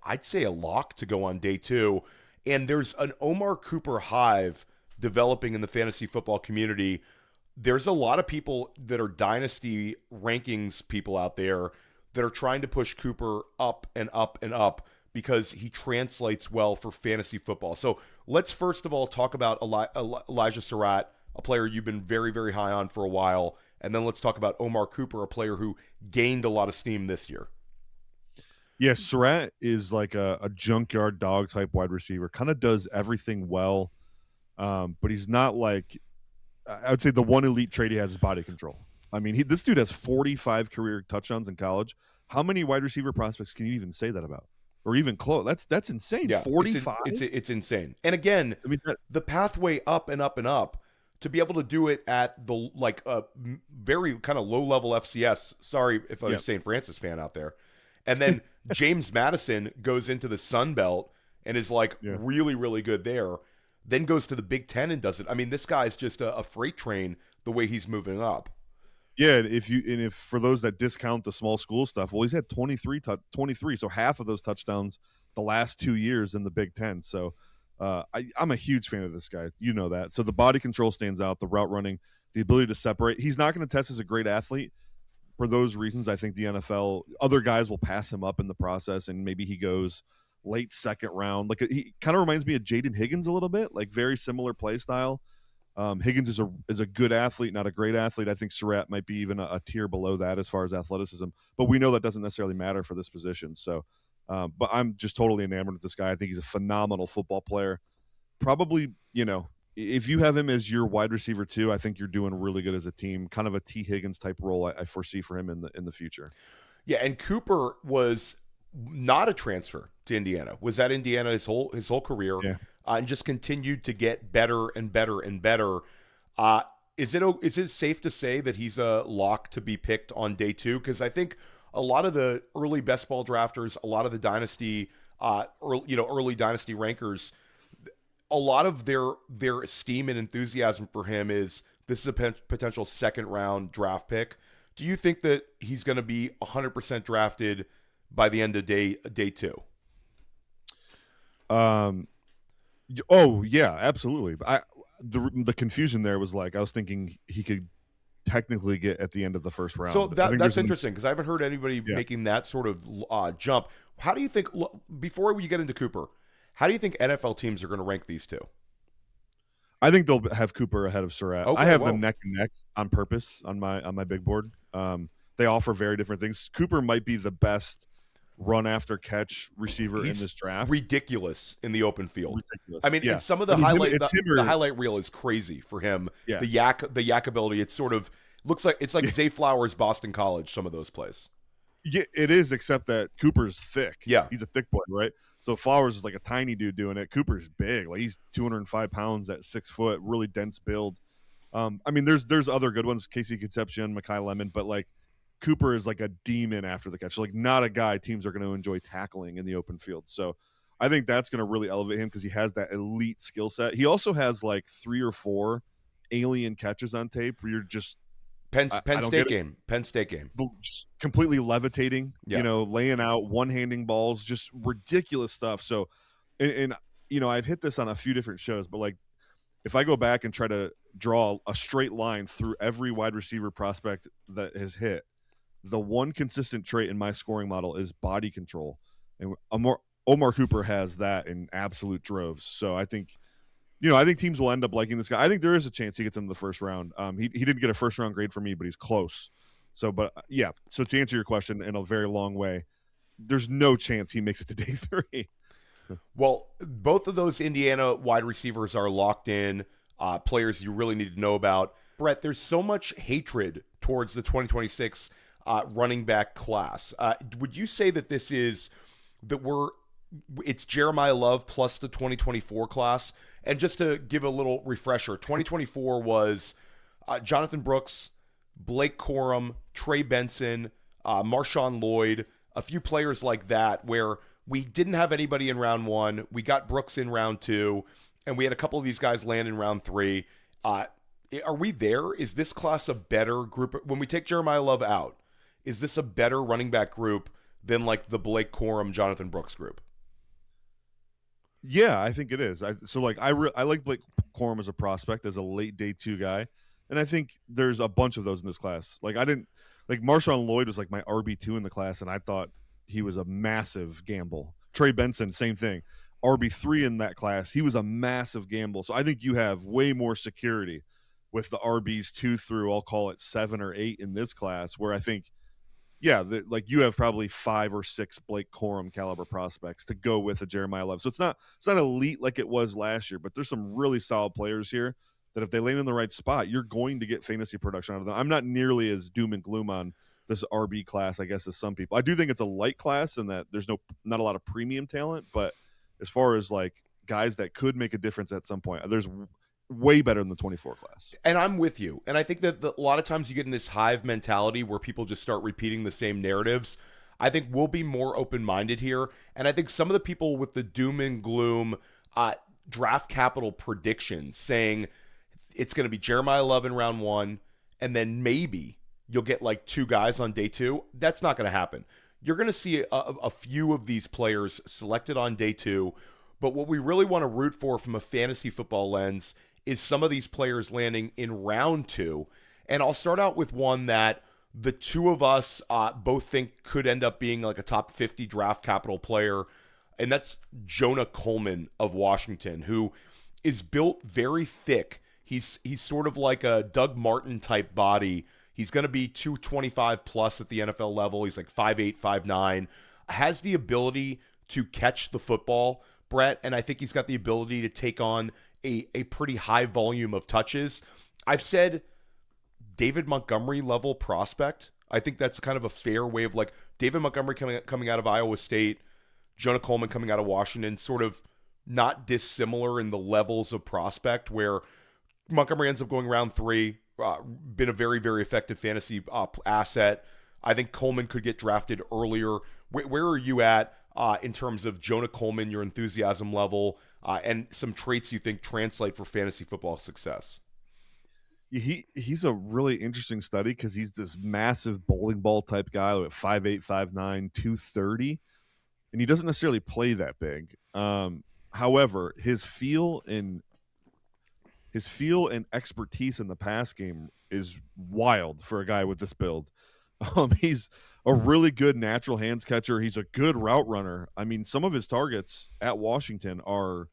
I'd say, a lock to go on day 2. And there's an Omar Cooper hive developing in the fantasy football community. There's a lot of people that are dynasty rankings people out there that are trying to push Cooper up and up and up because he translates well for fantasy football. So let's first of all talk about Elijah Surratt, a player you've been very, very high on for a while. And then let's talk about Omar Cooper, a player who gained a lot of steam this year. Yeah, Surratt is like a junkyard dog type wide receiver. Kind of does everything well, but he's not like, I would say the one elite trait he has is body control. I mean, this dude has 45 career touchdowns in college. How many wide receiver prospects can you even say that about? Or even close? That's insane. Yeah, 45? It's insane. And again, I mean, the pathway up and up and up, to be able to do it at the very kind of low level FCS. Sorry if I'm a St. Francis fan out there. And then James Madison goes into the Sun Belt and is really, really good there. Then goes to the Big Ten and does it. I mean, this guy's just a freight train the way he's moving up. Yeah, if for those that discount the small school stuff, well, he's had 23, so half of those touchdowns the last 2 years in the Big Ten. So I'm a huge fan of this guy. You know that. So the body control stands out, the route running, the ability to separate. He's not going to test as a great athlete. For those reasons, I think the NFL, other guys will pass him up in the process, and maybe he goes late second round. Like, he kind of reminds me of Jaden Higgins a little bit, like very similar play style. Higgins is a good athlete, not a great athlete. I think Surratt might be even a tier below that as far as athleticism, but we know that doesn't necessarily matter for this position. So, but I'm just totally enamored with this guy. I think he's a phenomenal football player. probably, if you have him as your wide receiver too, I think you're doing really good as a team. Kind of a T. Higgins type role I foresee for him in the future. Yeah, and Cooper was not a transfer to Indiana. Was at Indiana his whole career, and just continued to get better and better and better. Is it safe to say that he's a lock to be picked on day 2? Because I think a lot of the early best ball drafters, a lot of the dynasty, early dynasty rankers, a lot of their esteem and enthusiasm for him is this is a potential second round draft pick. Do you think that he's going to be 100% drafted by the end of day 2? Oh yeah, absolutely. The confusion there was I was thinking he could technically get at the end of the first round. So that's interesting because I haven't heard anybody making that sort of jump. How do you think, before you get into Cooper, how do you think NFL teams are going to rank these two? I think they'll have Cooper ahead of Surratt. Okay, I have them neck and neck on purpose on my big board. They offer very different things. Cooper might be the best run after catch receiver in this draft. Ridiculous in the open field. Ridiculous. I mean, and some of the highlight reel is crazy for him. Yeah. The yak ability. It's sort of looks like it's like Zay Flowers, Boston College. Some of those plays. Yeah, it is. Except that Cooper's thick. Yeah, he's a thick boy, right? So Flowers is like a tiny dude doing it. Cooper's big. He's 205 pounds at 6 foot. Really dense build. I mean, there's other good ones. Casey Concepcion, Makai Lemon, but Cooper is like a demon after the catch. Not a guy teams are going to enjoy tackling in the open field. So I think that's going to really elevate him because he has that elite skill set. He also has 3 or 4 alien catches on tape where you're just Penn State game, just completely levitating, laying out one-handing balls, just ridiculous stuff. So, and I've hit this on a few different shows, but if I go back and try to draw a straight line through every wide receiver prospect that has hit, the one consistent trait in my scoring model is body control. And Omar Cooper has that in absolute droves. So I think teams will end up liking this guy. I think there is a chance he gets into the first round. He didn't get a first round grade for me, but he's close. So to answer your question in a very long way, there's no chance he makes it to day 3. Well, both of those Indiana wide receivers are locked in, players you really need to know about. Brett, there's so much hatred towards the 2026 running back class. Would you say that it's Jeremiyah Love plus the 2024 class? And just to give a little refresher, 2024 was Jonathan Brooks, Blake Corum, Trey Benson, Marshawn Lloyd, a few players like that where we didn't have anybody in round 1. We got Brooks in round 2, and we had a couple of these guys land in round 3. Are we there? Is this class a better group? When we take Jeremiyah Love out, is this a better running back group than the Blake Corum, Jonathan Brooks group? Yeah, I think it is. I like Blake Corum as a prospect, as a late day 2 guy, and I think there's a bunch of those in this class. Marshawn Lloyd was my RB2 in the class, and I thought he was a massive gamble. Trey Benson, same thing, RB3 in that class. He was a massive gamble. So I think you have way more security with the RBs 2 through, I'll call it 7 or 8 in this class, where I think, you have probably 5 or 6 Blake Corum caliber prospects to go with a Jeremiyah Love. So it's not elite like it was last year, but there's some really solid players here that if they land in the right spot, you're going to get fantasy production out of them. I'm not nearly as doom and gloom on this RB class, I guess, as some people. I do think it's a light class and that there's not a lot of premium talent, but as far as guys that could make a difference at some point, there's way better than the 24 class. And I'm with you. And I think that a lot of times you get in this hive mentality where people just start repeating the same narratives. I think we'll be more open-minded here. And I think some of the people with the doom and gloom draft capital predictions saying it's going to be Jeremiyah Love in round 1 and then maybe you'll get 2 guys on day 2. That's not going to happen. You're going to see a few of these players selected on day 2. But what we really want to root for from a fantasy football lens is some of these players landing in round 2. And I'll start out with one that the two of us both think could end up being a top 50 draft capital player. And that's Jonah Coleman of Washington, who is built very thick. He's sort of like a Doug Martin type body. He's going to be 225 plus at the NFL level. He's 5'8", 5'9", has the ability to catch the football, Brett, and I think he's got the ability to take on a pretty high volume of touches. I've said David Montgomery level prospect. I think that's kind of a fair way of like David Montgomery coming out of Iowa State, Jonah Coleman coming out of Washington, sort of not dissimilar in the levels of prospect, where Montgomery ends up going round 3, been a very, very effective fantasy asset. I think Coleman could get drafted earlier. Where are you at in terms of Jonah Coleman, your enthusiasm level, and some traits you think translate for fantasy football success? He's a really interesting study because he's this massive bowling ball type guy at 5'8", 5'9", 230, and he doesn't necessarily play that big. However, his feel and expertise in the pass game is wild for a guy with this build. He's a really good natural hands catcher. He's a good route runner. I mean, some of his targets at Washington are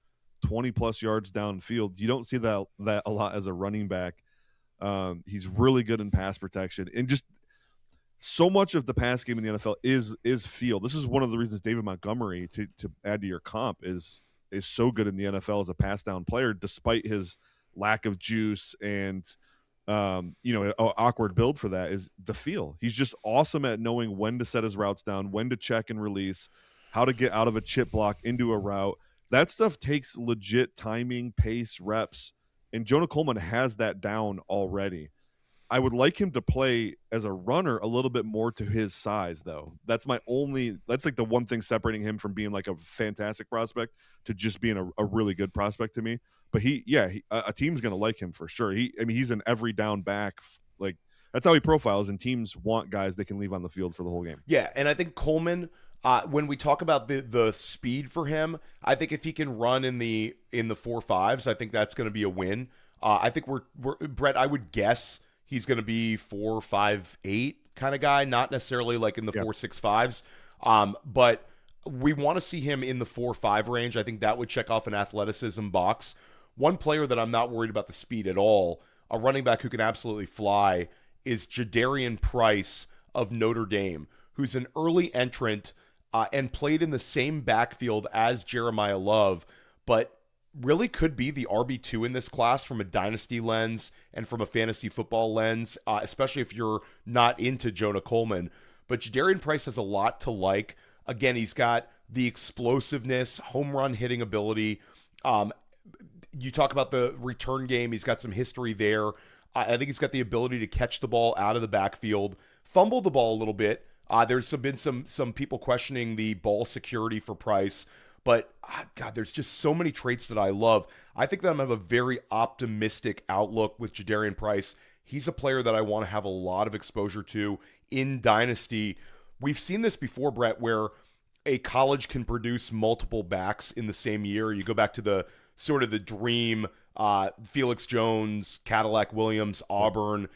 20-plus yards downfield. You don't see that a lot as a running back. He's really good in pass protection, and just so much of the pass game in the NFL is feel. This is one of the reasons David Montgomery, to add to your comp, is so good in the NFL as a pass down player, despite his lack of juice and awkward build for that, is the feel. He's just awesome at knowing when to set his routes down, when to check and release, how to get out of a chip block into a route. That stuff takes legit timing, pace, reps. And Jonah Coleman has that down already. I would like him to play as a runner a little bit more to his size, though. That's like the one thing separating him from being like a fantastic prospect to just being a really good prospect to me. But a team's going to like him for sure. He's an every down back. Like, that's how he profiles, and teams want guys they can leave on the field for the whole game. Yeah, and I think Coleman, when we talk about the speed for him, I think if he can run in the 4.5s, I think that's going to be a win. I think we're Brett, I would guess he's going to be 4.58 kind of guy, not necessarily like in the 4.65s. But we want to see him in the 4.5 range. I think that would check off an athleticism box. One player that I'm not worried about the speed at all, a running back who can absolutely fly, is Jadarian Price of Notre Dame, who's an early entrant and played in the same backfield as Jeremiyah Love, but really could be the RB2 in this class from a dynasty lens and from a fantasy football lens, especially if you're not into Jonah Coleman. But Jadarian Price has a lot to like. Again, he's got the explosiveness, home run hitting ability. You talk about the return game. He's got some history there. I think he's got the ability to catch the ball out of the backfield, fumble the ball a little bit. There's been some people questioning the ball security for Price, but God, there's just so many traits that I love. I think that I'm going to have a very optimistic outlook with Jadarian Price. He's a player that I want to have a lot of exposure to in Dynasty. We've seen this before, Brett, where a college can produce multiple backs in the same year. You go back to the sort of the dream Felix Jones, Cadillac Williams, Auburn.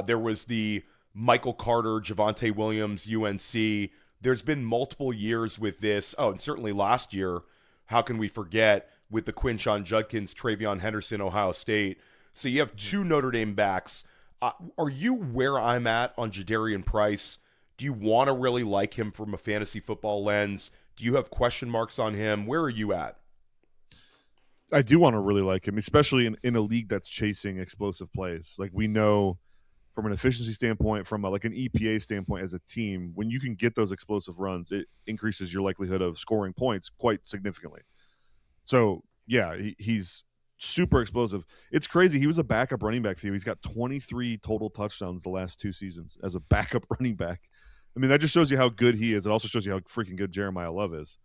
There was the Michael Carter, Javonte Williams, UNC. There's been multiple years with this. Oh, and certainly last year, how can we forget, with the Quinshon Judkins, Travion Henderson, Ohio State. So you have two Notre Dame backs. Are you where I'm at on Jadarian Price? Do you want to really like him from a fantasy football lens? Do you have question marks on him? Where are you at? I do want to really like him, especially in a league that's chasing explosive plays. Like, we know from an efficiency standpoint, from like an EPA standpoint as a team, when you can get those explosive runs, it increases your likelihood of scoring points quite significantly. So, yeah, he's super explosive. It's crazy. He was a backup running back, Theo. He's got 23 total touchdowns the last 2 seasons as a backup running back. I mean, that just shows you how good he is. It also shows you how freaking good Jeremiyah Love is.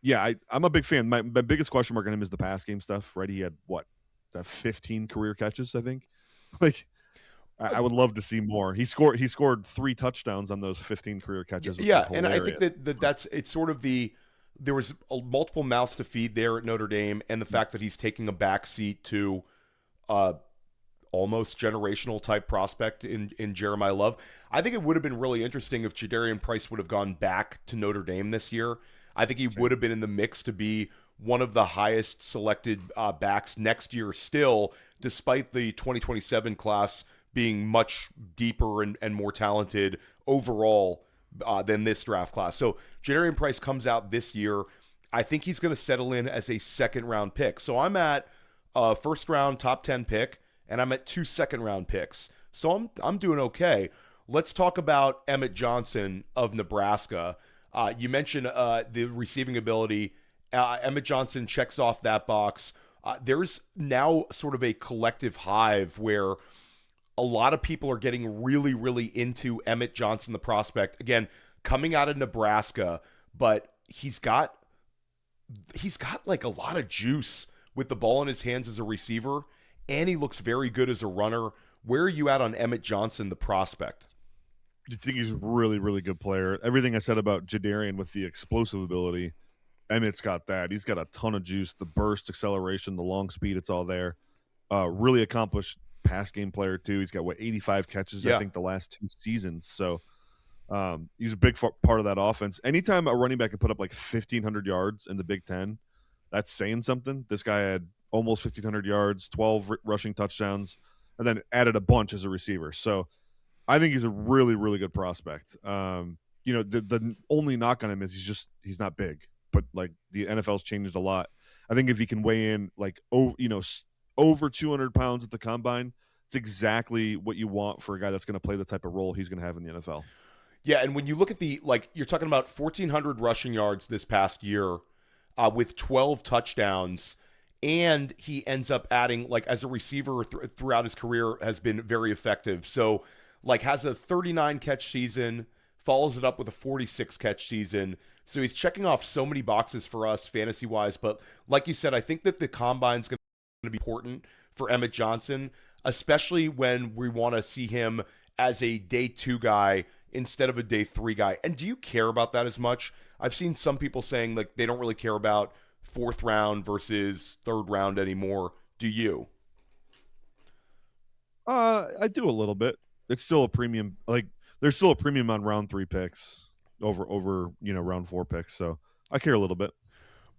Yeah, I'm a big fan. My biggest question mark on him is the pass game stuff, right? He had, 15 career catches, I think? Like, I would love to see more. He scored 3 touchdowns on those 15 career catches. Yeah, and I think that's it's sort of there was multiple mouths to feed there at Notre Dame, and the fact that he's taking a backseat to almost generational type prospect in Jeremiyah Love. I think it would have been really interesting if Jadarian Price would have gone back to Notre Dame this year. I think he would have been in the mix to be one of the highest selected backs next year still, despite the 2027 class being much deeper and more talented overall than this draft class. So Jadarian Price comes out this year. I think he's going to settle in as a second-round pick. So I'm at a first-round top 10 pick, and I'm at 2 second-round picks. So I'm doing okay. Let's talk about Emmett Johnson of Nebraska. You mentioned the receiving ability. Emmett Johnson checks off that box. There's now sort of a collective hive where a lot of people are getting really, really into Emmett Johnson, the prospect. Again, coming out of Nebraska, but he's got like a lot of juice with the ball in his hands as a receiver, and he looks very good as a runner. Where are you at on Emmett Johnson, the prospect? I think he's a really, really good player. Everything I said about Jadarian with the explosive ability, Emmett's got that. He's got a ton of juice, the burst, acceleration, the long speed, it's all there. Really accomplished pass game player too. He's got 85 catches, I think, the last 2 seasons. So he's a big part of that offense. Anytime a running back can put up like 1,500 yards in the Big Ten, that's saying something. This guy had almost 1,500 yards, 12 rushing touchdowns, and then added a bunch as a receiver. So I think he's a really, really good prospect. The only knock on him is he's not big, but like the NFL's changed a lot. I think if he can weigh in like over 200 pounds at the combine, it's exactly what you want for a guy that's going to play the type of role he's going to have in the NFL. Yeah, and when you look at you're talking about 1,400 rushing yards this past year with 12 touchdowns, and he ends up adding, like, as a receiver throughout his career, has been very effective. So, like, has a 39 catch season, follows it up with a 46 catch season. So he's checking off so many boxes for us fantasy wise. But like you said, I think that the combine's going to be important for Emmett Johnson, especially when we want to see him as a day 2 guy instead of a day 3 guy. And do you care about that as much? I've seen some people saying like they don't really care about 4th round versus 3rd round anymore. Do you? I do a little bit. It's still a premium. Like, there's still a premium on round 3 picks over round 4 picks. So I care a little bit.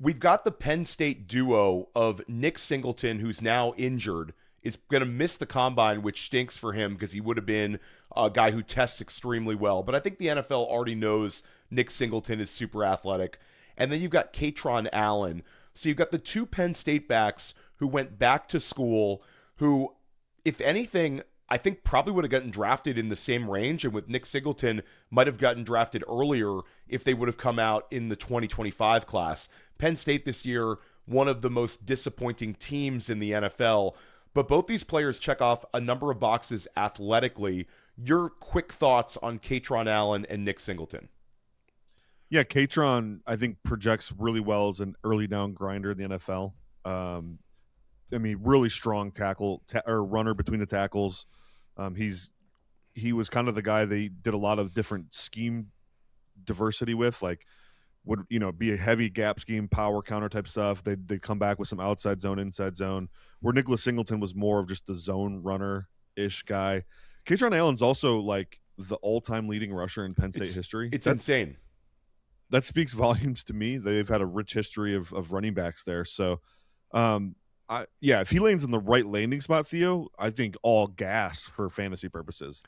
We've got the Penn State duo of Nick Singleton, who's now injured, is going to miss the combine, which stinks for him because he would have been a guy who tests extremely well. But I think the NFL already knows Nick Singleton is super athletic. And then you've got Katron Allen. So you've got the 2 Penn State backs who went back to school, who, if anything, I think probably would have gotten drafted in the same range, and with Nick Singleton might have gotten drafted earlier if they would have come out in the 2025 class. Penn State this year, one of the most disappointing teams in the NFL, but both these players check off a number of boxes athletically. Your quick thoughts on Katron Allen and Nick Singleton? Yeah, Katron, I think, projects really well as an early down grinder in the NFL. Really strong tackle or runner between the tackles. He was kind of the guy they did a lot of different scheme diversity with, like would be a heavy gap scheme, power counter type stuff. They'd come back with some outside zone, inside zone, where Nicholas Singleton was more of just the zone runner-ish guy. Katron Allen's also like the all-time leading rusher in Penn State history. It's insane. That speaks volumes to me. They've had a rich history of running backs there. So, if he lands in the right landing spot, Theo, I think all gas for fantasy purposes.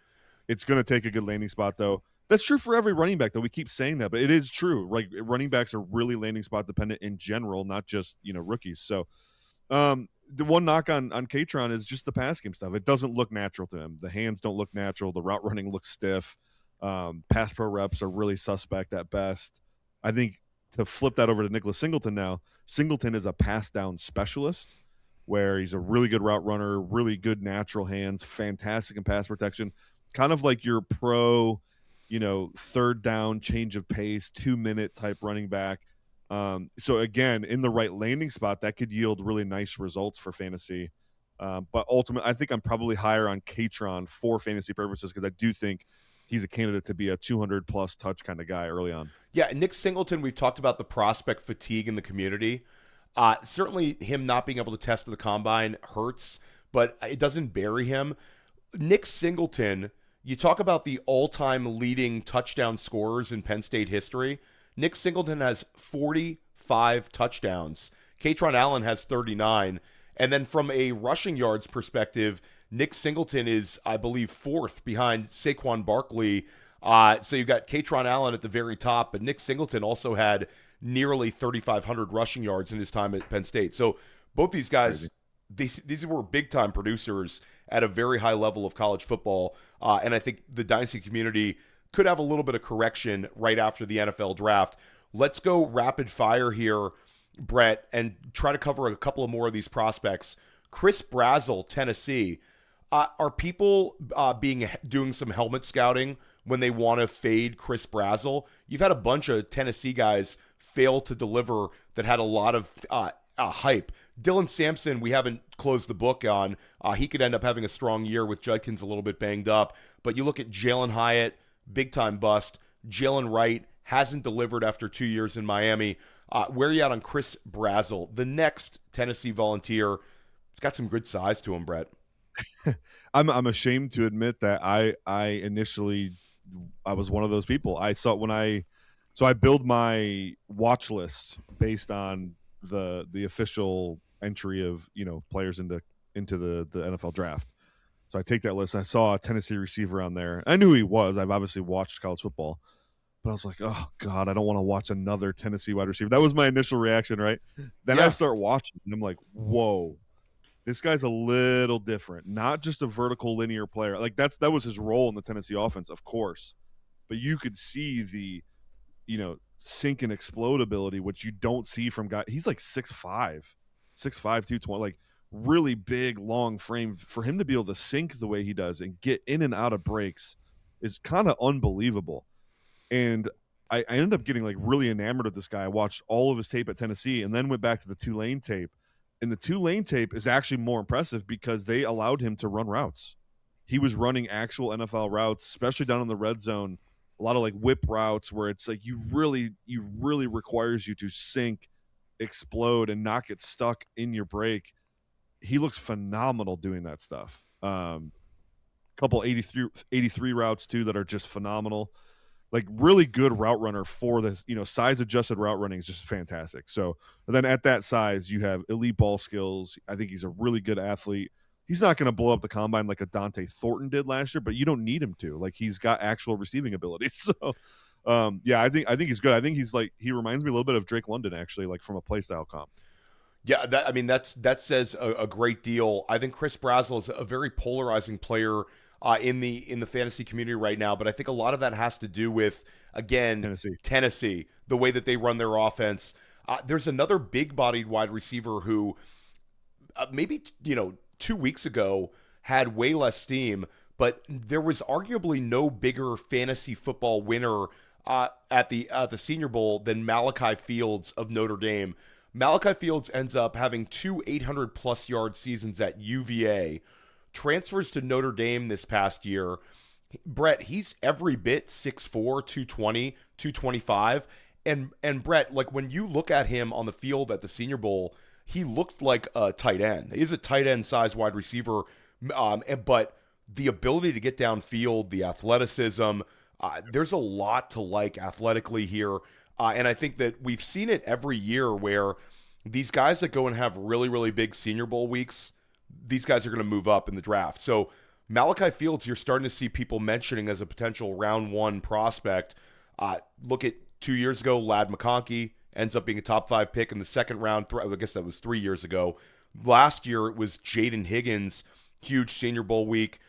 It's going to take a good landing spot, though. That's true for every running back, though. We keep saying that, but it is true. Like, running backs are really landing spot dependent in general, not just rookies. So, the one knock on Katron is just the pass game stuff. It doesn't look natural to him. The hands don't look natural. The route running looks stiff. Pass pro reps are really suspect at best. I think to flip that over to Nicholas Singleton now, Singleton is a pass down specialist where he's a really good route runner, really good natural hands, fantastic in pass protection, kind of like your pro, 3rd down, change of pace, 2-minute type running back. So again, in the right landing spot, that could yield really nice results for fantasy. But ultimately, I think I'm probably higher on Katron for fantasy purposes because I do think he's a candidate to be a 200-plus touch kind of guy early on. Yeah, Nick Singleton, we've talked about the prospect fatigue in the community. Certainly him not being able to test to the combine hurts, but it doesn't bury him. Nick Singleton, you talk about the all-time leading touchdown scorers in Penn State history. Nick Singleton has 45 touchdowns. Katron Allen has 39. And then from a rushing yards perspective, Nick Singleton is, I believe, 4th behind Saquon Barkley So you've got Katron Allen at the very top, but Nick Singleton also had nearly 3,500 rushing yards in his time at Penn State. So both these guys, these were big-time producers at a very high level of college football. And I think the dynasty community could have a little bit of correction right after the NFL draft. Let's go rapid fire here, Brett, and try to cover a couple of more of these prospects. Chris Brazzell, Tennessee. Are people doing some helmet scouting when they want to fade Chris Brazzell? You've had a bunch of Tennessee guys fail to deliver that had a lot of hype. Dylan Sampson, we haven't closed the book on. He could end up having a strong year with Judkins a little bit banged up. But you look at Jalen Hyatt, big-time bust. Jalen Wright hasn't delivered after 2 years in Miami. Where are you at on Chris Brazzell? The next Tennessee Volunteer. He's got some good size to him, Brett. I'm ashamed to admit that I was one of those people. I saw I build my watch list based on the official entry of players into the NFL draft. So I take that list and I saw a Tennessee receiver on there. I knew who he was. I've obviously watched college football, but I was like, oh God, I don't want to watch another Tennessee wide receiver. That was my initial reaction, right? Then I start watching and I'm like, whoa. This guy's a little different, not just a vertical linear player. Like that was his role in the Tennessee offense, of course. But you could see the, sink and explode ability, which you don't see from guy. He's like 6'5", 220, like really big, long frame. For him to be able to sink the way he does and get in and out of breaks is kind of unbelievable. And I ended up getting like really enamored of this guy. I watched all of his tape at Tennessee and then went back to the Tulane tape. And the Tulane tape is actually more impressive because they allowed him to run routes. He was running actual NFL routes, especially down in the red zone, a lot of like whip routes where it's like you really requires you to sink, explode, and not get stuck in your break. He looks phenomenal doing that stuff. Couple 83 routes too that are just phenomenal. Like really good route runner for this, size adjusted route running is just fantastic. So then at that size, you have elite ball skills. I think he's a really good athlete. He's not going to blow up the combine like a Dante Thornton did last year, but you don't need him to. Like he's got actual receiving ability. So I think he's good. I think he reminds me a little bit of Drake London actually, like from a play style comp. Yeah, that says a great deal. I think Chris Brazzell is a very polarizing player in the fantasy community right now, but I think a lot of that has to do with, again, Tennessee, the way that they run their offense. There's another big-bodied wide receiver who maybe 2 weeks ago had way less steam, but there was arguably no bigger fantasy football winner at the Senior Bowl than Malachi Fields of Notre Dame. Malachi Fields ends up having 2 800-plus yard seasons at UVA, transfers to Notre Dame this past year. Brett, he's every bit 6'4", 220, 225. And Brett, like when you look at him on the field at the Senior Bowl, he looked like a tight end. He's a tight end size wide receiver, but the ability to get downfield, the athleticism, there's a lot to like athletically here. And I think that we've seen it every year where these guys that go and have really, really big Senior Bowl weeks, these guys are going to move up in the draft. So Malachi Fields, you're starting to see people mentioning as a potential round one prospect. Look at 2 years ago, Ladd McConkey ends up being a top 5 pick in the second round. I guess that was 3 years ago. Last year, it was Jaden Higgins, huge Senior Bowl week.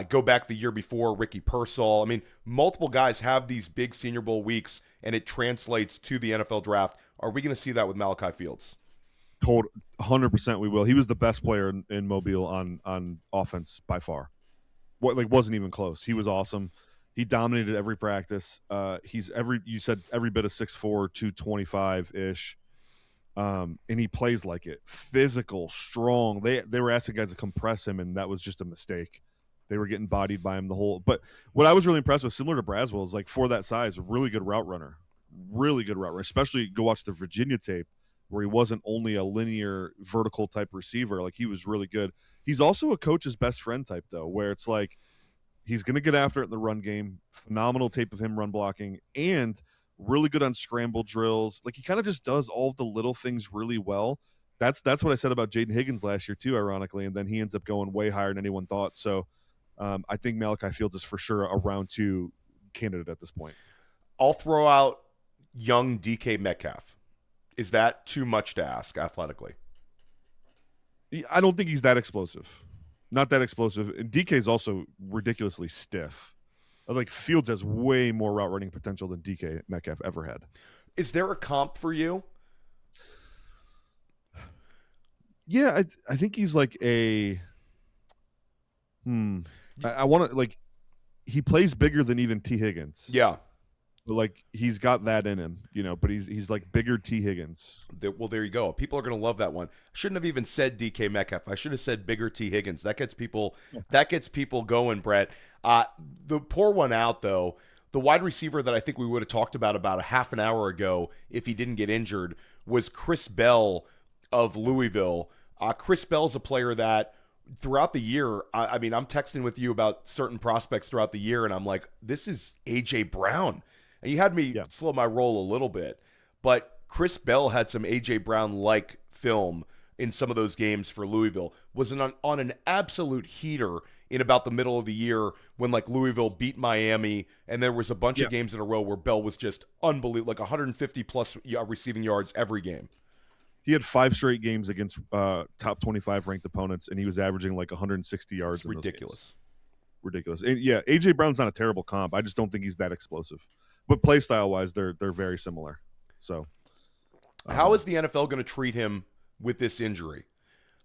Go back the year before, Ricky Pearsall. I mean, multiple guys have these big Senior Bowl weeks, and it translates to the NFL draft. Are we going to see that with Malachi Fields? 100% we will. He was the best player in Mobile on offense by far. Wasn't even close. He was awesome. He dominated every practice. You said every bit of 6'4", 225-ish. And he plays like it. Physical, strong. They were asking guys to compress him, and that was just a mistake. They were getting bodied by him the whole. But what I was really impressed with, similar to Brazzell, is like for that size, a really good route runner. Really good route runner. Especially go watch the Virginia tape where he wasn't only a linear vertical type receiver. Like he was really good. He's also a coach's best friend type though, where it's like he's going to get after it in the run game. Phenomenal tape of him run blocking and really good on scramble drills. Like he kind of just does all the little things really well. That's what I said about Jaden Higgins last year too, ironically. And then he ends up going way higher than anyone thought. So I think Malachi Fields is for sure a round 2 candidate at this point. I'll throw out young DK Metcalf. Is that too much to ask athletically? I don't think he's that explosive. Not that explosive. And DK is also ridiculously stiff. Like Fields has way more route running potential than DK Metcalf ever had. Is there a comp for you? Yeah, I think he's like a. I want to like. He plays bigger than even T. Higgins. Yeah. But like he's got that in him, but he's like bigger T. Higgins. Well, there you go. People are going to love that one. I shouldn't have even said DK Metcalf. I should have said bigger T. Higgins. That gets people going, Brett. The pour one out, though, the wide receiver that I think we would have talked about a half an hour ago if he didn't get injured was Chris Bell of Louisville. Chris Bell's a player that throughout the year, I mean, I'm texting with you about certain prospects throughout the year, and I'm like, this is A.J. Brown. And you had me slow my roll a little bit. But Chris Bell had some A.J. Brown-like film in some of those games for Louisville. Was on an absolute heater in about the middle of the year when, like, Louisville beat Miami, and there was a bunch of games in a row where Bell was just unbelievable, like 150-plus receiving yards every game. He had 5 straight games against top 25 ranked opponents, and he was averaging like 160 yards. It's ridiculous. Ridiculous. And yeah, A.J. Brown's not a terrible comp. I just don't think he's that explosive. But play style wise, they're very similar. So, how is the NFL going to treat him with this injury?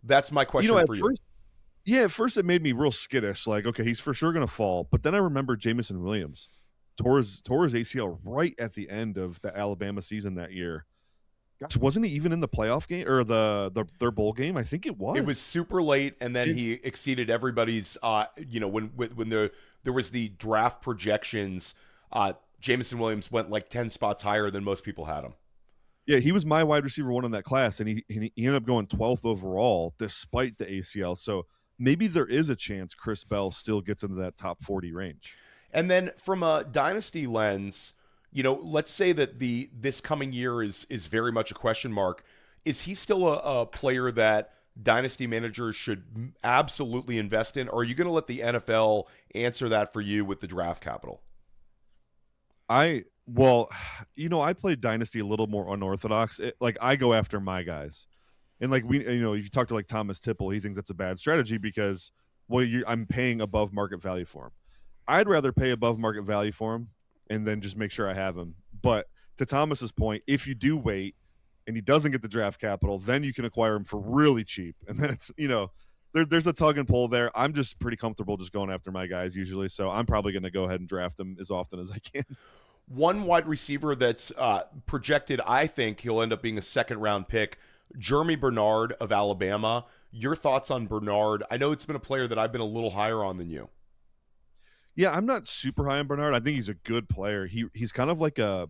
That's my question for you. At first it made me real skittish. Like, okay, he's for sure going to fall. But then I remember Jameson Williams tore his ACL right at the end of the Alabama season that year. Gosh, wasn't he even in the playoff game or their bowl game? I think it was. It was super late, and then he exceeded everybody's. When there was the draft projections, Jameson Williams went like 10 spots higher than most people had him. Yeah, he was my wide receiver 1 in that class, and he ended up going 12th overall despite the ACL. So maybe there is a chance Chris Bell still gets into that top 40 range. And then from a dynasty lens, let's say that this coming year is very much a question mark. Is he still a player that dynasty managers should absolutely invest in? Or are you going to let the NFL answer that for you with the draft capital? I played dynasty a little more unorthodox. I go after my guys, and if you talk to like Thomas Tipple, he thinks that's a bad strategy because I'm paying above market value for him. I'd rather pay above market value for him and then just make sure I have him. But to Thomas's point, if you do wait and he doesn't get the draft capital, then you can acquire him for really cheap, and then it's there's a tug and pull there. I'm just pretty comfortable just going after my guys usually, so I'm probably going to go ahead and draft them as often as I can. One wide receiver that's projected, I think he'll end up being a second-round pick, Germie Bernard of Alabama. Your thoughts on Bernard? I know it's been a player that I've been a little higher on than you. Yeah, I'm not super high on Bernard. I think he's a good player. He's kind of like a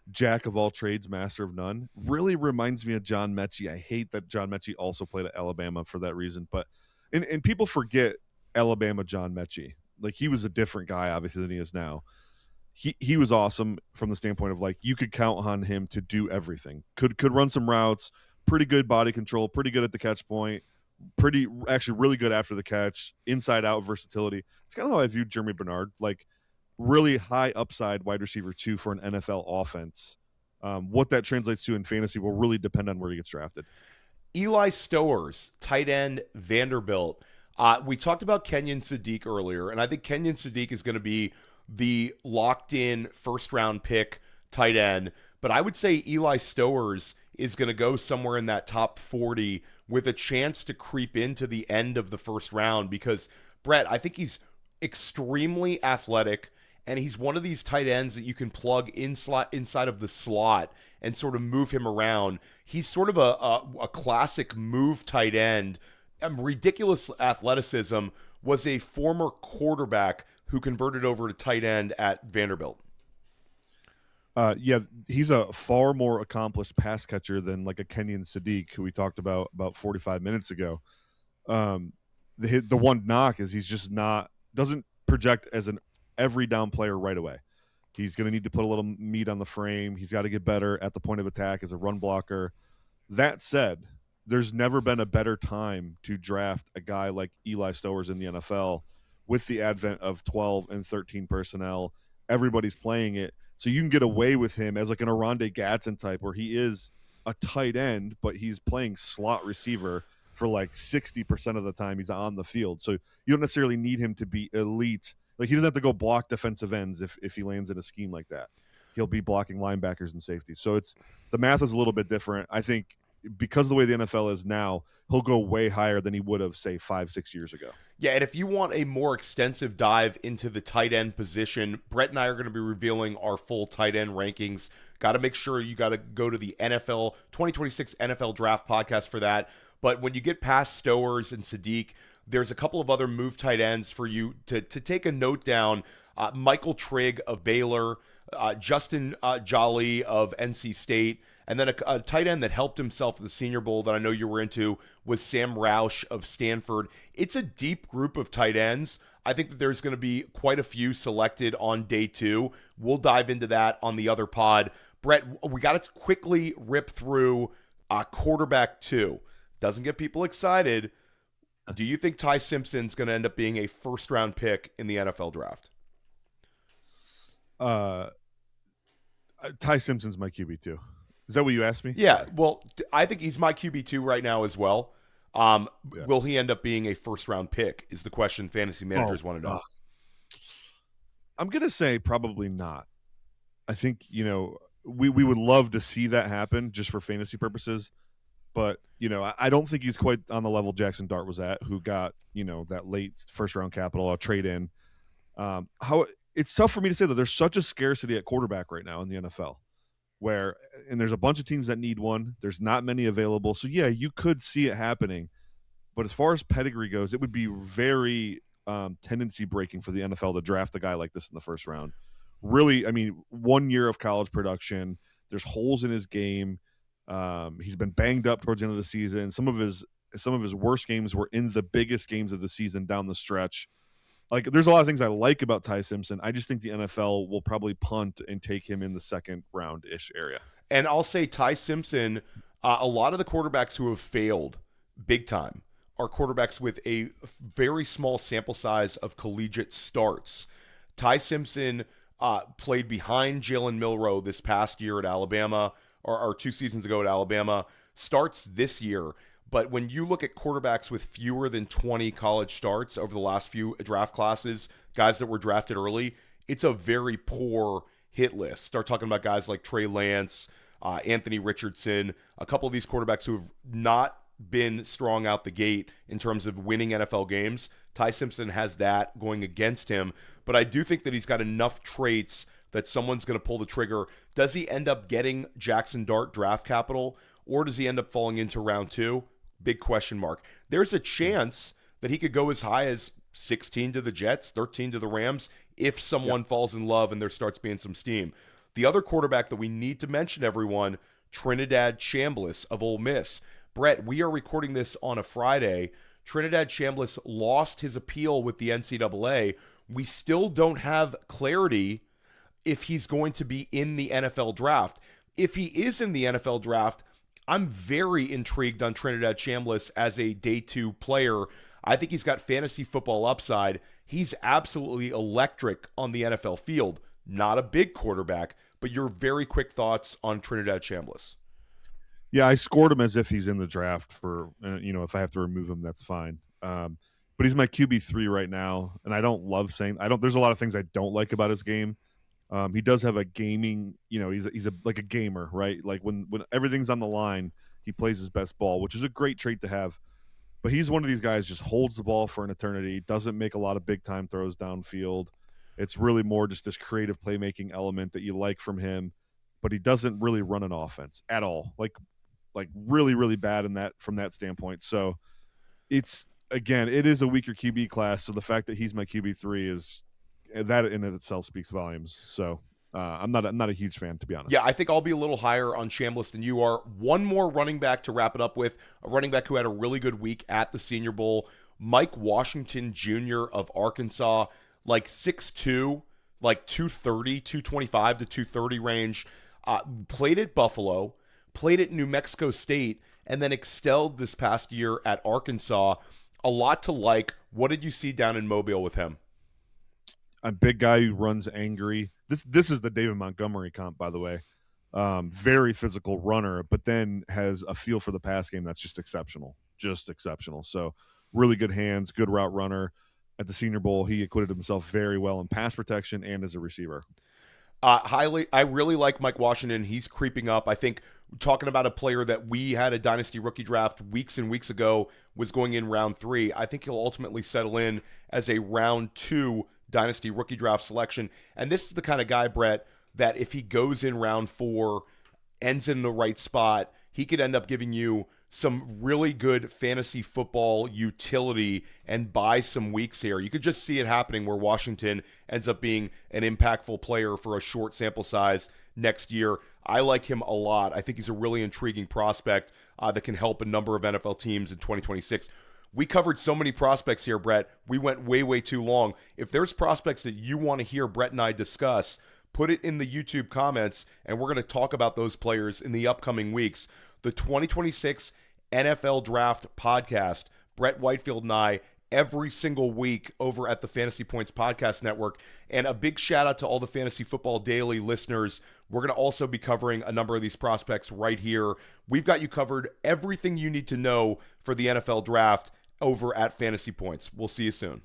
jack of all trades, master of none. Really reminds me of John Mechie. I hate that John Mechie also played at Alabama for that reason, but and people forget Alabama John Mechie. Like, he was a different guy, obviously, than he is now. He was awesome from the standpoint of, like, you could count on him to do everything. Could run some routes, pretty good body control, pretty good at the catch point, actually really good after the catch, inside out versatility. It's kind of how I view Germie Bernard, like really high upside wide receiver 2 for an NFL offense. What that translates to in fantasy will really depend on where he gets drafted. Eli Stowers, tight end, Vanderbilt. We talked about Kenyon Sadiq earlier, and I think Kenyon Sadiq is going to be the locked-in first-round pick tight end. But I would say Eli Stowers is going to go somewhere in that top 40 with a chance to creep into the end of the first round because, Brett, I think he's extremely athletic, and he's one of these tight ends that you can plug inside of the slot and sort of move him around. He's sort of a classic move tight end. Ridiculous athleticism, was a former quarterback who converted over to tight end at Vanderbilt. Yeah, he's a far more accomplished pass catcher than like a Kenyon Sadiq, who we talked about 45 minutes ago. The one knock is he's just doesn't project as an every down player right away. He's going to need to put a little meat on the frame. He's got to get better at the point of attack as a run blocker. That said, there's never been a better time to draft a guy like Eli Stowers in the NFL with the advent of 12 and 13 personnel everybody's playing it. So you can get away with him as like an Aronde Gadsden type where he is a tight end, but he's playing slot receiver for like 60% of the time he's on the field. So you don't necessarily need him to be elite. Like he doesn't have to go block defensive ends if he lands in a scheme like that. He'll be blocking linebackers and safeties. So the math is a little bit different. I think because of the way the NFL is now, he'll go way higher than he would have, say, 5-6 years ago. Yeah, and if you want a more extensive dive into the tight end position, Brett and I are going to be revealing our full tight end rankings. Got to make sure you got to go to the 2026 NFL Draft podcast for that. But when you get past Stowers and Sadiq, there's a couple of other move tight ends for you to take a note down. Michael Trigg of Baylor, Justin Jolly of NC State, and then a tight end that helped himself at the Senior Bowl that I know you were into was Sam Roush of Stanford. It's a deep group of tight ends. I think that there's going to be quite a few selected on day 2. We'll dive into that on the other pod. Brett, we got to quickly rip through quarterback 2. Doesn't get people excited. Do you think Ty Simpson's going to end up being a first-round pick in the NFL draft? Ty Simpson's my QB2. Is that what you asked me? Yeah, well, I think he's my QB2 right now as well. Yeah. Will he end up being a first-round pick is the question fantasy managers want to know. I'm going to say probably not. I think, we would love to see that happen just for fantasy purposes. But, I don't think he's quite on the level Jackson Dart was at, who got, that late first-round capital, a trade-in. It's tough for me to say that there's such a scarcity at quarterback right now in the NFL and there's a bunch of teams that need one. There's not many available. So, yeah, you could see it happening. But as far as pedigree goes, it would be very tendency breaking for the NFL to draft a guy like this in the first round. Really, 1 year of college production. There's holes in his game. He's been banged up towards the end of the season. Some of his worst games were in the biggest games of the season down the stretch. Like, there's a lot of things I like about Ty Simpson. I just think the NFL will probably punt and take him in the second round-ish area. And I'll say Ty Simpson, a lot of the quarterbacks who have failed big time are quarterbacks with a very small sample size of collegiate starts. Ty Simpson played behind Jalen Milroe this past year at Alabama, or 2 seasons ago at Alabama, starts this year. But when you look at quarterbacks with fewer than 20 college starts over the last few draft classes, guys that were drafted early, it's a very poor hit list. Start talking about guys like Trey Lance, Anthony Richardson, a couple of these quarterbacks who have not been strong out the gate in terms of winning NFL games. Ty Simpson has that going against him, but I do think that he's got enough traits that someone's going to pull the trigger. Does he end up getting Jackson Dart draft capital, or does he end up falling into round 2? Big question mark. There's a chance that he could go as high as 16 to the Jets, 13 to the Rams, if someone falls in love and there starts being some steam. The other quarterback that we need to mention, everyone, Trinidad Chambliss of Ole Miss. Brett, we are recording this on a Friday. Trinidad Chambliss lost his appeal with the NCAA. We still don't have clarity if he's going to be in the NFL draft. If he is in the NFL draft, I'm very intrigued on Trinidad Chambliss as a day 2 player. I think he's got fantasy football upside. He's absolutely electric on the NFL field. Not a big quarterback, but your very quick thoughts on Trinidad Chambliss. Yeah, I scored him as if he's in the draft for, if I have to remove him, that's fine. But he's my QB3 right now, and I don't love saying there's a lot of things I don't like about his game. He does have a gaming, he's like a gamer, right? Like when everything's on the line, he plays his best ball, which is a great trait to have. But he's one of these guys just holds the ball for an eternity, doesn't make a lot of big time throws downfield. It's really more just this creative playmaking element that you like from him, but he doesn't really run an offense at all. Like really, really bad in that from that standpoint. So it is a weaker QB class. So the fact that he's my QB3 is that in itself speaks volumes. So I'm not a huge fan, to be honest. Yeah, I think I'll be a little higher on Chambliss than you are. One more running back to wrap it up with, a running back who had a really good week at the Senior Bowl, Mike Washington Jr. of Arkansas, like 6'2", like 230, 225 to 230 range, played at Buffalo, played at New Mexico State, and then excelled this past year at Arkansas. A lot to like. What did you see down in Mobile with him? A big guy who runs angry. This is the David Montgomery comp, by the way. Very physical runner, but then has a feel for the pass game that's just exceptional. So really good hands, good route runner. At the Senior Bowl, he acquitted himself very well in pass protection and as a receiver. I really like Mike Washington. He's creeping up. I think talking about a player that we had a dynasty rookie draft weeks and weeks ago was going in round 3. I think he'll ultimately settle in as a round 2 dynasty rookie draft selection. And this is the kind of guy, Brett, that if he goes in round 4, ends in the right spot, he could end up giving you some really good fantasy football utility and buy some weeks here. You could just see it happening where Washington ends up being an impactful player for a short sample size next year. I like him a lot. I think he's a really intriguing prospect that can help a number of NFL teams in 2026. We covered so many prospects here, Brett. We went way, way too long. If there's prospects that you want to hear Brett and I discuss, put it in the YouTube comments, and we're going to talk about those players in the upcoming weeks. The 2026 NFL Draft Podcast, Brett Whitefield and I, every single week over at the Fantasy Points Podcast Network. And a big shout out to all the Fantasy Football Daily listeners. We're going to also be covering a number of these prospects right here. We've got you covered everything you need to know for the NFL Draft over at Fantasy Points. We'll see you soon.